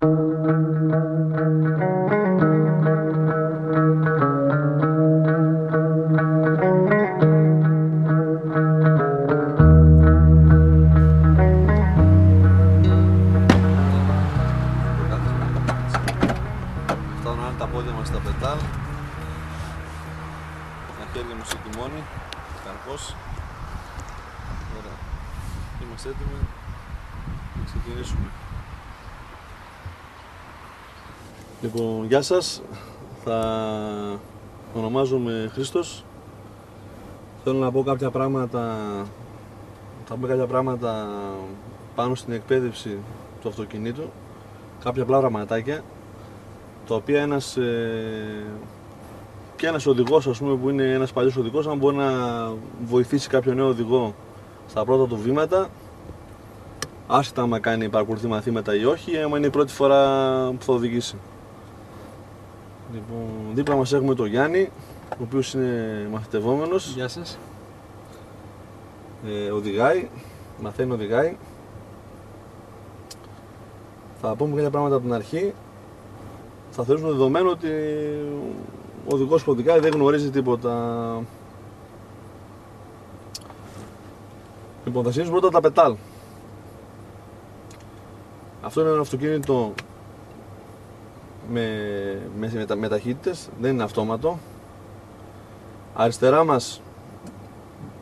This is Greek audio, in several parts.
Φτάνουν τα πόδια μας στα πετάλ, τα χέρια μου στο τιμόνι, καρπός. Ωραία. Είμαστε έτοιμοι να ξεκινήσουμε. Λοιπόν, γεια σας. Ονομάζομαι Χρήστος. Θέλω να πω κάποια πράγματα, πάνω στην εκπαίδευση του αυτοκινήτου. Κάποια απλά πραγματάκια, τα οποία ένας οδηγός, ας πούμε, που είναι ένας παλιός οδηγός, αν μπορεί να βοηθήσει κάποιο νέο οδηγό στα πρώτα του βήματα, άσχετα άμα παρακολουθεί μαθήματα ή όχι, άμα είναι η πρώτη φορά που θα οδηγήσει. Λοιπόν, δίπλα μας έχουμε τον Γιάννη, ο οποίος είναι μαθητευόμενος. Γεια σας. Οδηγάει, μαθαίνει οδηγάει. Θα πούμε κάποια πράγματα από την αρχή. Θα θεωρήσουμε δεδομένο ότι ο οδηγός που οδηγάει δεν γνωρίζει τίποτα. Λοιπόν, θα συνεχίσουμε πρώτα τα πετάλ. Αυτό είναι ένα αυτοκίνητο με ταχύτητες, δεν είναι αυτόματο. Αριστερά μας,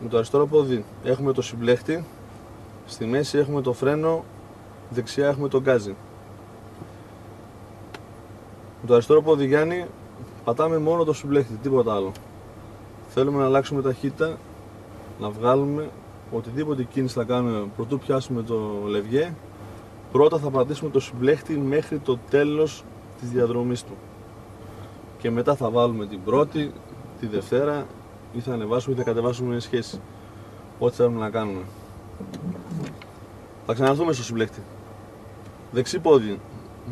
με το αριστερό πόδι, έχουμε το συμπλέχτη. Στη μέση έχουμε το φρένο, δεξιά έχουμε το γκάζι. Με το αριστερό πόδι, Γιάννη, πατάμε μόνο το συμπλέχτη, τίποτα άλλο. Θέλουμε να αλλάξουμε ταχύτητα, να βγάλουμε οτιδήποτε κίνηση θα κάνουμε πρωτού πιάσουμε το λευγέ. Πρώτα θα πατήσουμε το συμπλέχτη μέχρι το τέλος της διαδρομής του. Και μετά θα βάλουμε την πρώτη, τη δευτέρα, ή θα ανεβάσουμε ή θα κατεβάσουμε σχέση. Ό,τι θέλουμε να κάνουμε. Θα ξαναρθούμε στο συμπλέχτη. Δεξί πόδι,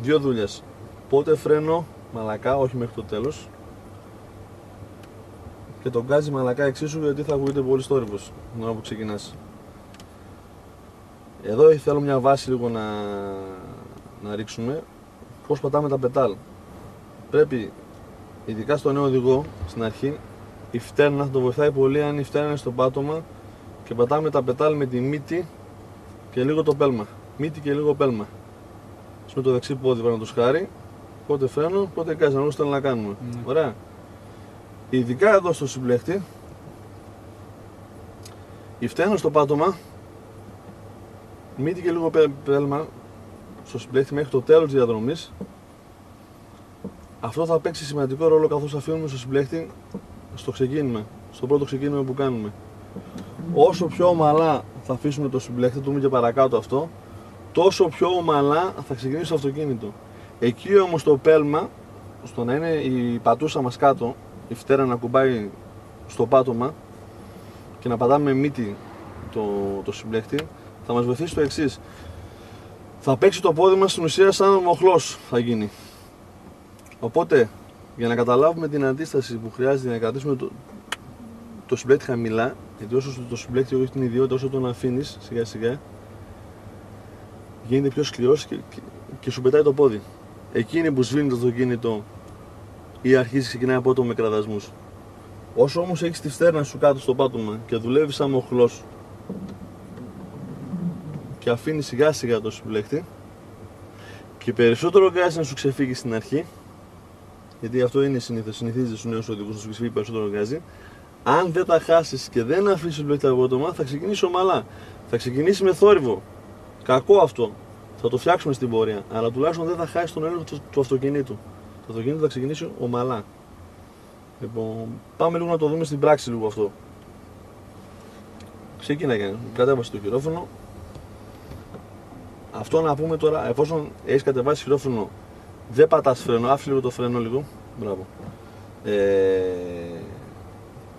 δύο δουλειές. Πότε φρένο, μαλακά, όχι μέχρι το τέλος. Και τον γκάζι μαλακά εξίσου, γιατί θα ακούγεται πολύ θόρυβος την ώρα που ξεκινάς. Εδώ θέλω μια βάση λίγο να ρίξουμε. Πώς πατάμε τα πετάλ. Πρέπει, ειδικά στο νέο οδηγό, στην αρχή, η φτέρνα θα το βοηθάει πολύ αν η φτέρνα είναι στο πάτωμα και πατάμε τα πετάλ με τη μύτη και λίγο το πέλμα. Μύτη και λίγο πέλμα. Με το δεξί πόδι, παραδείγματος χάρη, πότε φρένο, πότε γκάζι, να θέλουμε να κάνουμε. Ωραία. Ειδικά εδώ στο συμπλέχτη, η φτέρνα στο πάτωμα, μύτη και λίγο πέλμα στο συμπλέχτη μέχρι το τέλος της διαδρομής. Αυτό θα παίξει σημαντικό ρόλο καθώς αφήνουμε στο συμπλέχτη στο ξεκίνημα, στο πρώτο ξεκίνημα που κάνουμε. Όσο πιο ομαλά θα αφήσουμε το συμπλέχτη, το δούμε και παρακάτω αυτό, τόσο πιο ομαλά θα ξεκινήσει το αυτοκίνητο. Εκεί όμως το πέλμα, στο να είναι η πατούσα μας κάτω, η φτέρα να κουμπάει στο πάτωμα και να πατάμε με μύτη το συμπλέχτη, θα μας βοηθήσει το εξής. Θα παίξει το πόδι μας στην ουσία σαν μοχλός θα γίνει. Οπότε, για να καταλάβουμε την αντίσταση που χρειάζεται να κρατήσουμε το συμπλέχτη χαμηλά, γιατί όσο το συμπλέχτη έχει την ιδιότητα, όσο τον αφήνεις σιγά σιγά, γίνεται πιο σκληρός και σου πετάει το πόδι. Εκείνη που σβήνει το αυτοκίνητο ή αρχίζει ξεκινάει απότομα με κραδασμούς. Όσο όμως έχεις τη φτέρνα σου κάτω στο πάτωμα και δουλεύεις σαν μοχλός και αφήνεις σιγά σιγά το συμπλέχτη και περισσότερο γκάζι να σου ξεφύγει στην αρχή, γιατί αυτό είναι συνήθως, συνηθίζεται στους νέους οδηγούς να σου ξεφύγει περισσότερο γκάζι. Αν δεν τα χάσεις και δεν αφήσεις το συμπλέχτη απότομα, θα ξεκινήσει ομαλά. Θα ξεκινήσει με θόρυβο. Κακό αυτό. Θα το φτιάξουμε στην πορεία. Αλλά τουλάχιστον δεν θα χάσει τον έλεγχο του αυτοκινήτου. Το αυτοκίνητο θα ξεκινήσει ομαλά. Λοιπόν, πάμε λίγο να το δούμε στην πράξη λίγο αυτό. Ξεκίναγε. Κατέβασε το χειρόφρενο. Αυτό να πούμε τώρα, εφόσον έχεις κατεβάσει χειρόφρενο, δεν πατάς φρένο, άφησε λίγο το φρένο λίγο. Μπράβο.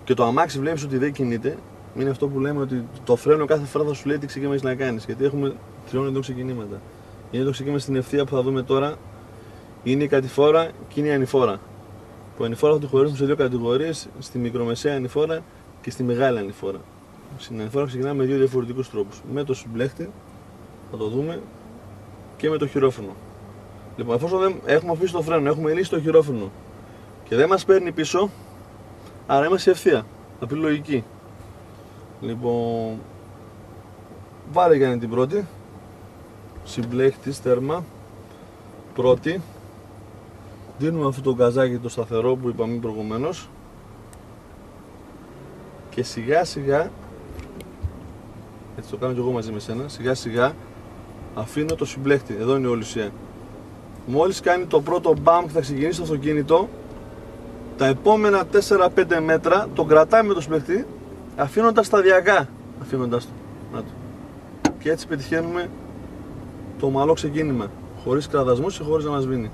Και το αμάξι βλέπεις ότι δεν κινείται. Είναι αυτό που λέμε ότι το φρένο κάθε φορά θα σου λέει τι ξεκίνημα έχεις να κάνεις. Γιατί έχουμε τριών ειδών ξεκινήματα. Είναι το ξεκίνημα στην ευθεία που θα δούμε τώρα. Είναι η κατηφόρα και είναι η ανηφόρα. Που ανηφόρα θα τη χωρίσουμε σε δύο κατηγορίες, στη μικρομεσαία ανηφόρα και στη μεγάλη ανηφόρα. Στην ανηφόρα ξεκινάμε με δύο διαφορετικούς τρόπους. Με το συμπλέχτη, θα το δούμε, και με το χειρόφρενο. Λοιπόν, εφόσον δεν έχουμε αφήσει το φρένο, έχουμε λύσει το χειρόφρενο και δεν μας παίρνει πίσω, άρα είμαστε ευθεία. Απλή λογική. Λοιπόν, βάλε Γιάννη την πρώτη. Συμπλέχτης, τέρμα. Πρώτη. Δίνουμε αυτό το γκαζάκι το σταθερό που είπαμε προηγουμένως. Και σιγά σιγά, έτσι το κάνω και εγώ μαζί με σένα, σιγά σιγά αφήνω το συμπλέχτη. Εδώ είναι η όλη ουσία. Μόλις κάνει το πρώτο μπαμ και θα ξεκινήσει το αυτοκίνητο, τα επόμενα 4-5 μέτρα το κρατάμε με το συμπλέχτη, αφήνοντας σταδιακά. Αφήνοντας το. Να το. Και έτσι πετυχαίνουμε το ομαλό ξεκίνημα. Χωρίς κραδασμούς και χωρίς να μας σβήνει.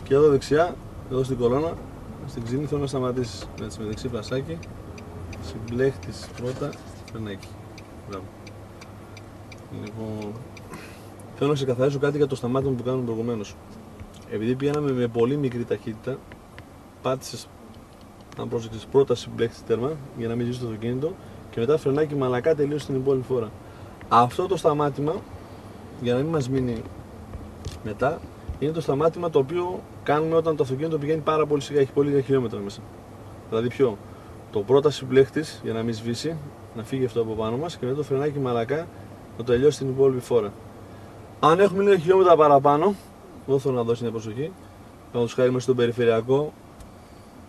Και εδώ δεξιά, εδώ στην κολόνα, στην ξύνη θέλω να σταματήσεις. Έτσι με δεξί πλασάκι, συμπλέχτης πρώτα, φρενάκι. Μπράβο. Λοιπόν, θέλω να ξεκαθαρίσω κάτι για το σταμάτημα που κάνουμε προηγουμένως. Επειδή πήγαμε με πολύ μικρή ταχύτητα, πάτησες, αν πρόσεξες, πρώτα συμπλέχτης τέρμα για να μην ζήσεις το αυτοκίνητο και μετά φρενάκι μαλακά τελείωσε την υπόλοιπη φορά. Αυτό το σταμάτημα, για να μην μας μείνει μετά, είναι το σταμάτημα το οποίο κάνουμε όταν το αυτοκίνητο πηγαίνει πάρα πολύ σιγά, έχει πολύ λίγα χιλιόμετρα μέσα. Δηλαδή ποιο? Το πρώτα συμπλέχτης για να μην σβήσει, να φύγει αυτό από πάνω μας και μετά το φρενάκι μαλακά να το τελειώσει την υπόλοιπη φορά. Αν έχουμε λίγα χιλιόμετρα παραπάνω, εδώ θέλω να δώσει μια προσοχή. Παραδείγματος χάρη μέσα στον περιφερειακό,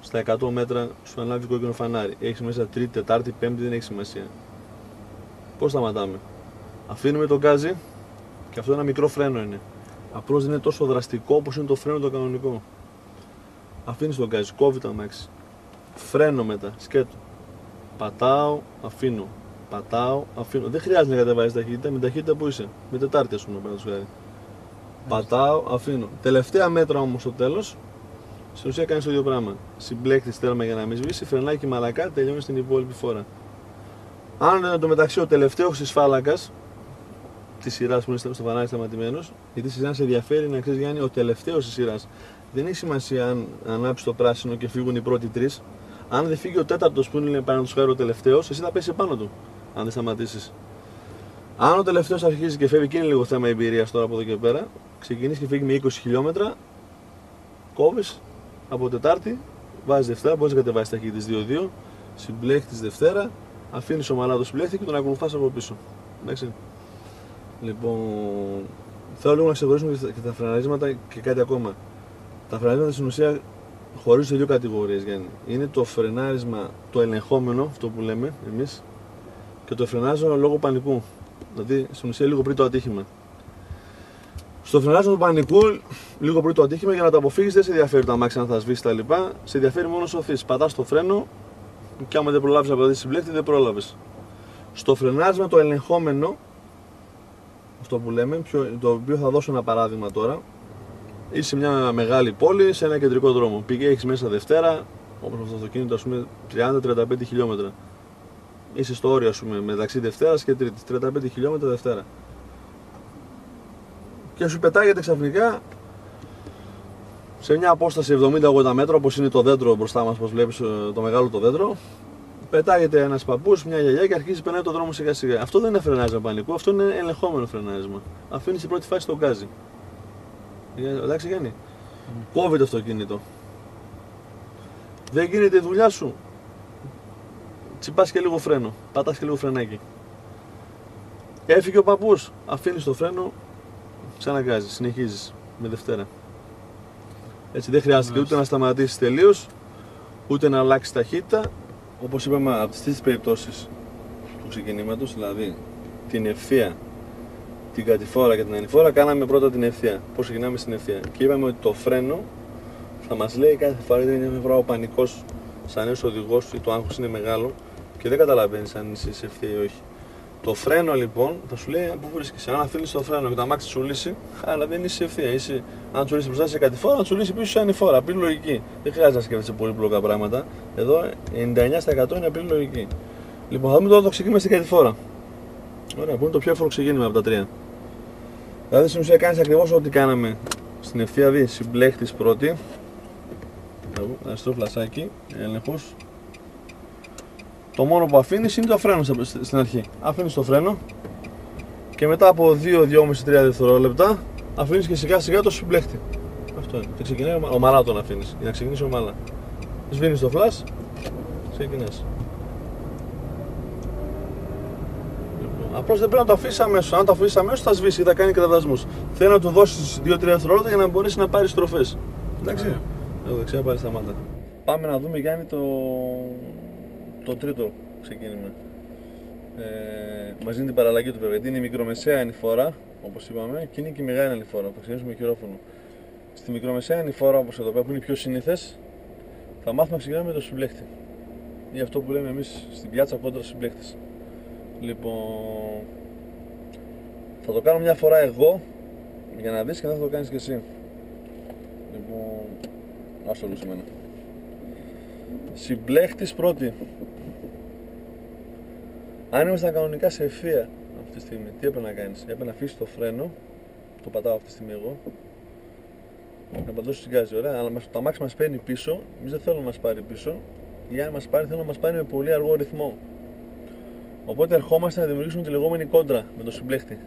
στα 100 μέτρα σου ανάβει κόκκινο φανάρι. Έχεις μέσα Τρίτη, Τετάρτη, Πέμπτη, δεν έχει σημασία. Πώς σταματάμε? Αφήνουμε το γκάζι και αυτό ένα μικρό φρένο είναι. Απλώς δεν είναι τόσο δραστικό όπως είναι το φρένο το κανονικό. Αφήνεις το γκάζι, κόβει το αμάξι. Φρένο μετά, σκέτο. Πατάω, αφήνω. Πατάω, αφήνω. Δεν χρειάζεται να κατεβάζεις ταχύτητα, με ταχύτητα που είσαι. Με Τετάρτη, ας πούμε, παραδείγματος χάρη. Πατάω, αφήνω. Τελευταία μέτρα όμως στο τέλος, στην ουσία κάνεις το ίδιο πράγμα. Συμπλέκτης τέρμα για να μην σβήσει, φρενάκι μαλακά, τελειώνεις την υπόλοιπη φορά. Αν εν τω μεταξύ ο τελευταίος της φάλακας, τη σειρά που είναι στο φανάρι σταματημένος, γιατί συζητάνε σε ενδιαφέρει να ξέρεις Γιάννη, ο τελευταίος της σειράς. Δεν έχει σημασία αν ανάψει το πράσινο και φύγουν οι πρώτοι τρεις. Αν δεν φύγει ο τέταρτος που είναι πάνω του χάρη ο τελευταίος, εσύ θα πέσει πάνω του. Αν δεν σταματήσεις. Αν ο τελευταίος αρχίζει και φεύγει, και είναι λίγο θέμα εμπειρίας τώρα από εδώ και πέρα, ξεκινήσει και φύγει με 20 χιλιόμετρα, κόβεις από Τετάρτη, βάζεις Δευτέρα, μπορείς να κατεβάσεις ταχύτητες 2-2, συμπλέχτης Δευτέρα, αφήνεις ομαλά το συμπλέχτη και τον ακολουθάς από πίσω. Εντάξει. Λοιπόν, θέλω λίγο να ξεχωρίσουμε και τα φρεναρίσματα και κάτι ακόμα. Τα φρεναρίσματα στην ουσία χωρίζονται σε δύο κατηγορίες, Γιάννη. Είναι το φρενάρισμα το ελεγχόμενο, αυτό που λέμε εμείς, και το φρενάρισμα λόγω πανικού. Δηλαδή στην ουσία λίγο πριν το ατύχημα. Στο φρενάρισμα του πανικού, λίγο πριν το ατύχημα, για να το αποφύγεις, δεν σε ενδιαφέρει το αμάξι αν θα σβήσει τα λοιπά. Σε ενδιαφέρει μόνο σωθείς. Πατάς το φρένο και άμα δεν προλάβεις να πατήσεις συμπλέκτη, δεν πρόλαβες. Στο φρενάρισμα το ελεγχόμενο, αυτό που λέμε, το οποίο θα δώσω ένα παράδειγμα τώρα. Είσαι σε μια μεγάλη πόλη, σε ένα κεντρικό δρόμο. Έχεις μέσα Δευτέρα, όπως αυτό το αυτοκίνητο, ας πούμε 30-35 χιλιόμετρα. Είσαι στο όριο, ας πούμε, μεταξύ Δευτέρας και Τρίτης, 35 χιλιόμετρα Δευτέρα. Και σου πετάγεται ξαφνικά σε μια απόσταση 70-80 μέτρα, όπως είναι το δέντρο μπροστά μας, όπως βλέπεις το μεγάλο το δέντρο. Πετάγεται ένας παππούς, μια γιαγιά και αρχίζει περνάει το δρόμο σιγά σιγά. Αυτό δεν είναι φρενάρισμα πανικού, αυτό είναι ελεγχόμενο φρενάρισμα. Αφήνει στην πρώτη φάση το γκάζι. Εντάξει, Γιάννη. Κόβει το αυτοκίνητο. Δεν γίνεται η δουλειά σου. Τσιπάς και λίγο φρένο. Πατάς και λίγο φρενάκι. Έφυγε ο παππούς. Αφήνεις το φρένο, ξαναγκάζεις. Συνεχίζεις με Δευτέρα. Έτσι δεν χρειάζεται ούτε να σταματήσεις τελείως, ούτε να αλλάξεις ταχύτητα. Όπως είπαμε, από τις τρεις περιπτώσεις του ξεκινήματος, δηλαδή την ευθεία, την κατηφόρα και την ανηφόρα, κάναμε πρώτα την ευθεία. Πώς ξεκινάμε στην ευθεία. Και είπαμε ότι το φρένο θα μας λέει κάθε φορά, είναι μια φορά ο πανικός, σαν νέος οδηγός ή το άγχος είναι μεγάλο και δεν καταλαβαίνεις αν είσαι σε ευθεία ή όχι. Το φρένο λοιπόν θα σου λέει πού βρίσκεσαι. Αν αφήνεις το φρένο και το αμάξι σου λύσει, αλλά δεν είσαι ευθεία. Αν σου λύσει μπροστά σε κατηφόρα, αν σου λύσει πίσω σε ανηφόρα. Απλή λογική. Δεν χρειάζεται να σκέφτεσαι πολύπλοκα πράγματα. Εδώ 99% είναι απλή λογική. Λοιπόν, θα δούμε τώρα το ξεκίνημα στην κατηφόρα. Ωραία, που είναι το πιο εύκολο ξεκίνημα από τα τρία. Δηλαδή στην ουσία κάνεις ακριβώς ό,τι κάναμε στην ευθεία, δει συμπλέχτης πρώτη. Αριστερό φλασάκι, έλεγχος. Το μόνο που αφήνεις είναι το φρένο στην αρχή. Αφήνεις το φρένο και μετά από 2-2,5-3 δευτερόλεπτα αφήνεις και σιγά σιγά το συμπλέχτη. Αυτό είναι. Και ξεκινάει ομαλά τον αφήνεις, για να ξεκινήσει ομαλά. Σβήνεις το φλας, ξεκινάς. Απλώς δεν πρέπει να το αφήσεις αμέσως. Αν το αφήσεις αμέσως θα σβήσει ή θα κάνει κραδασμούς. Θέλω να του δώσεις 2-3 δευτερόλεπτα για να μπορέσει να πάρει στροφές. Εντάξει. Εδώ δεξιά πάρει σταμάτα. Πάμε να δούμε, Γιάννη, το τρίτο ξεκίνημα. Μας δίνει την παραλλαγή του βέβαια. Είναι η μικρομεσαία ανηφόρα, όπως είπαμε, και είναι και η μεγάλη ανηφόρα. Θα ξεκινήσουμε με χειρόφωνο. Στη μικρομεσαία ανηφόρα, όπως εδώ πέρα, που είναι πιο συνήθες, θα μάθουμε να ξεκινάμε με το συμπλέχτη. Ή αυτό που λέμε εμείς στην πιάτσα κόντρα συμπλέχτης. Λοιπόν, θα το κάνω μια φορά εγώ για να δεις και δεν θα το κάνεις και εσύ. Λοιπόν, άστο λίγο σημαίνει. Συμπλέχτης πρώτη. Αν ήμασταν κανονικά σε ευθεία αυτή τη στιγμή, τι έπρεπε να κάνεις? Έπρεπε να αφήσεις το φρένο, το πατάω αυτή τη στιγμή εγώ, να πατώσεις την γκάζι, ωραία, αλλά το αμάξι μας παίρνει πίσω, εμείς δεν θέλουμε να μας πάρει πίσω, ή αν μας πάρει θέλουμε να μας πάρει με πολύ αργό ρυθμό. Οπότε ερχόμαστε να δημιουργήσουμε τη λεγόμενη κόντρα με το συμπλέχτη.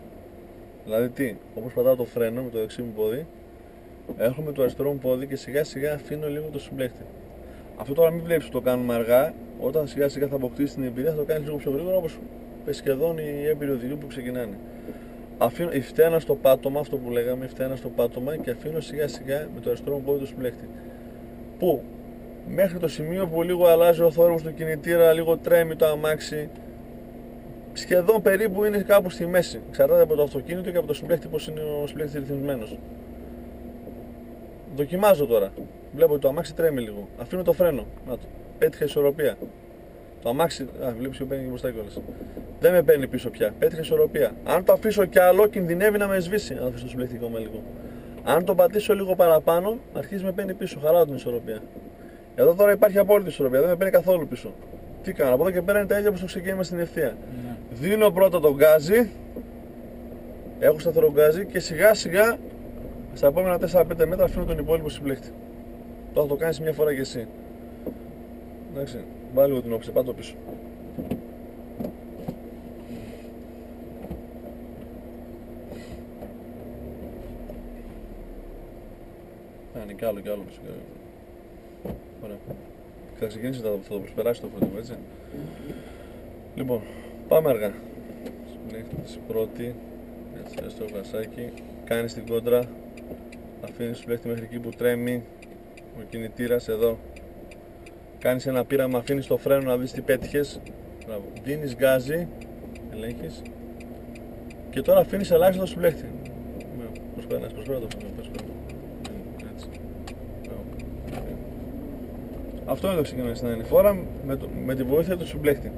Δηλαδή τι, όπως πατάω το φρένο με το δεξί μου πόδι, έρχομαι το αριστερό μου πόδι και σιγά σιγά αφήνω λίγο το συμπλέχτη. Αυτό τώρα μην βλέπεις ότι το κάνουμε αργά, όταν σιγά σιγά θα αποκτήσεις την εμπειρία θα το κάνεις λίγο πιο γρήγορα, όπως σχεδόν οι έμπειροι οδηγοί που ξεκινάνε. Αφήνω η φτένα στο πάτωμα, αυτό που λέγαμε, η φτένα στο πάτωμα και αφήνω σιγά σιγά με το αριστερό μου πόδι το συμπλέχτη. Πού? Μέχρι το σημείο που λίγο αλλάζει ο θόρυβος του κινητήρα, λίγο τρέμει το αμάξι. Σχεδόν περίπου είναι κάπου στη μέση. Εξαρτάται από το αυτοκίνητο και από το συμπλέχτη, πώς είναι ο συμπλέχτης ρυθμισμένος. Δοκιμάζω τώρα. Βλέπω ότι το αμάξι τρέμει λίγο. Αφήνω το φρένο. Να το. Πέτυχα ισορροπία. Το αμάξι. Βλέπεις και παίρνει και μπροστά κιόλας. Δεν με παίρνει πίσω πια. Πέτυχα ισορροπία. Αν το αφήσω κι άλλο, κινδυνεύει να με σβήσει. Αν αφήσω το συμπλέχτη ακόμα λίγο. Αν το πατήσω λίγο παραπάνω, αρχίζει με παίρνει πίσω. Χαράω την ισορροπία. Εδώ τώρα υπάρχει απόλυτη ισορροπία. Δεν με παίρνει καθόλου πίσω. Τι κάνω? Από εδώ και πέρα είναι τα ίδια όπως το ξεκίνημα στην ευθεία. Δίνω πρώτα τον γκάζι. Έχω σταθερό γκάζι και σιγά σιγά στα επόμενα 4-5 μέτρα αφήνω τον υπόλοιπο συμπλέχτη. Τώρα θα το κάνεις μια φορά και εσύ. Εντάξει, βάλει λίγο την όψη, πάτω πίσω. Κάνει κι άλλο κι άλλο πίσω. Ωραία. Θα ξεκινήσει, θα το προσπεράσει το φωτό, έτσι. Λοιπόν, πάμε αργά. Συμπλέχτης πρώτη, έτσι, στο γασάκι. Κάνεις την κόντρα. Αφήνεις το συμπλέχτη μέχρι εκεί που τρέμει ο κινητήρας εδώ. Κάνεις ένα πείραμα, αφήνεις το φρένο να δεις τι πέτυχες. Δίνεις γκάζι, ελέγχεις. Και τώρα αφήνεις ελάχιστο το συμπλέχτη. Προσπέρα το φρένο. Αυτό είναι το ξεκίνημα στην ανηφόρα με τη βοήθεια του συμπλέχτη.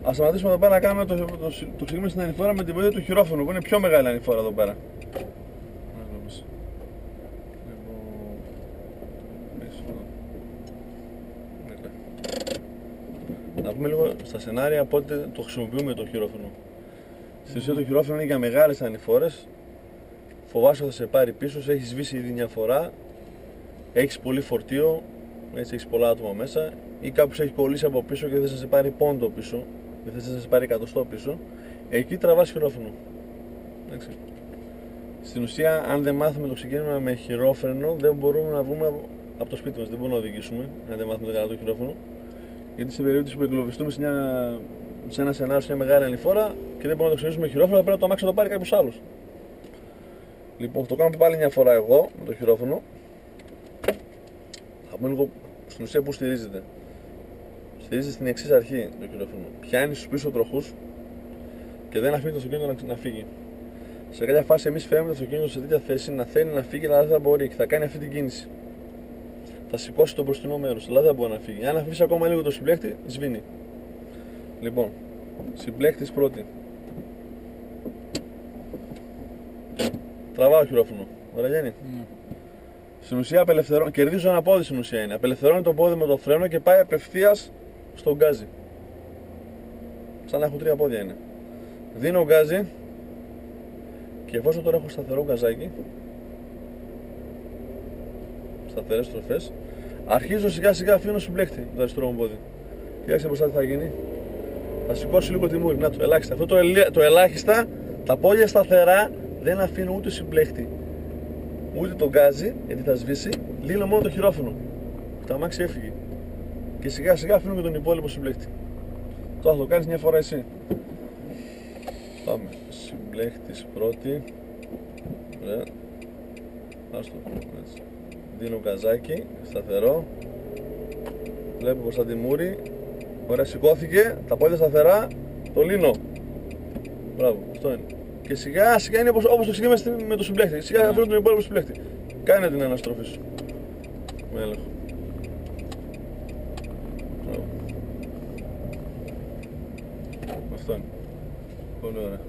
Ας σταματήσουμε εδώ πέρα να κάνουμε το ξεκίνημα στην ανηφόρα με τη βοήθεια του χειρόφωνου που είναι πιο μεγάλη ανηφόρα εδώ πέρα. Να πούμε λίγο στα σενάρια πότε το χρησιμοποιούμε το χειρόφωνο. Στην ουσία το χειρόφωνο είναι για μεγάλες ανηφόρες. Φοβάσαι ότι θα σε πάρει πίσω, σε έχει σβήσει ήδη μια φορά, έχεις πολύ φορτίο, έτσι έχεις πολλά άτομα μέσα, ή κάποιος έχει κολλήσει από πίσω και δεν θα σε πάρει πόντο πίσω, δεν θα σε πάρει εκατοστό πίσω. Εκεί τραβάς χειρόφωνο. Εντάξει. Στην ουσία, αν δεν μάθουμε το ξεκίνημα με χειρόφρενο, δεν μπορούμε να βγούμε από το σπίτι μας, δεν μπορούμε να οδηγήσουμε, αν δεν μάθουμε το χειρόφωνο. Γιατί σε περίπτωση που εγκλωβιστούμε σε ένα σενάριο, σε μια μεγάλη ανηφόρα και δεν μπορούμε να το ξεκινήσουμε με χειρόφωνο, πρέπει να το αμάξι να το πάρει κάποιος άλλος. Λοιπόν, το κάνω πάλι μια φορά εγώ με το χειρόφωνο. Θα πούμε λίγο στην ουσία που στηρίζεται. Στηρίζεται στην εξής αρχή το χειρόφωνο. Πιάνει στους πίσω τροχούς και δεν αφήνει το αυτοκίνητο να φύγει. Σε κάποια φάση, εμείς φέρνουμε το αυτοκίνητο σε τέτοια θέση να θέλει να φύγει, αλλά δεν θα μπορεί και θα κάνει αυτή την κίνηση. Θα σηκώσει το μπροστινό μέρος, αλλά δεν θα μπορεί να φύγει. Αν αφήσει ακόμα λίγο το συμπλέχτη, σβήνει. Λοιπόν, συμπλέχτης πρώτη. Τραβάω χειρόφωνο. Ωραία, Γιάννη. Στην ουσία κερδίζω ένα πόδι στην ουσία είναι. Απελευθερώνει το πόδι με το φρένο και πάει απευθείας στο γκάζι. Σαν να έχω 3 πόδια είναι. Δίνω γκάζι και εφόσον τώρα έχω σταθερό γκαζάκι, σταθερές στροφές, αρχίζω σιγά σιγά αφήνω συμπλέχτη το αριστερό μου πόδι. Κοιτάξτε μπροστά τι θα γίνει. Θα σηκώσει λίγο τη μούρη. Να το ελάχιστα. Αυτό το ελάχιστα Τα πόδια σταθερά, δεν αφήνω ούτε συμπλέχτη, ούτε τον γκάζι, γιατί θα σβήσει. Λύνω μόνο το χειρόφρενο. Το αμάξι έφυγε. Και σιγά σιγά αφήνω και τον υπόλοιπο συμπλέχτη. Τώρα θα το κάνεις μια φορά εσύ. Πάμε. Συμπλέχτης πρώτη. Ωραία. Άστο. Έτσι. Δίνω γκαζάκι, σταθερό. Βλέπω μπροστά τη μούρη. Ωραία, σηκώθηκε. Τα πόδια σταθερά. Το λύνω. Μπράβο, αυτό είναι. Και σιγά σιγά είναι όπως το ξεκινάμε με το συμπλέχτη. Σιγά αφήνω τον υπόλοιπο συμπλέχτη. Κάνε την αναστροφή σου. Με έλεγχο. Μπράβο. Αυτό είναι. Πολύ ωραία.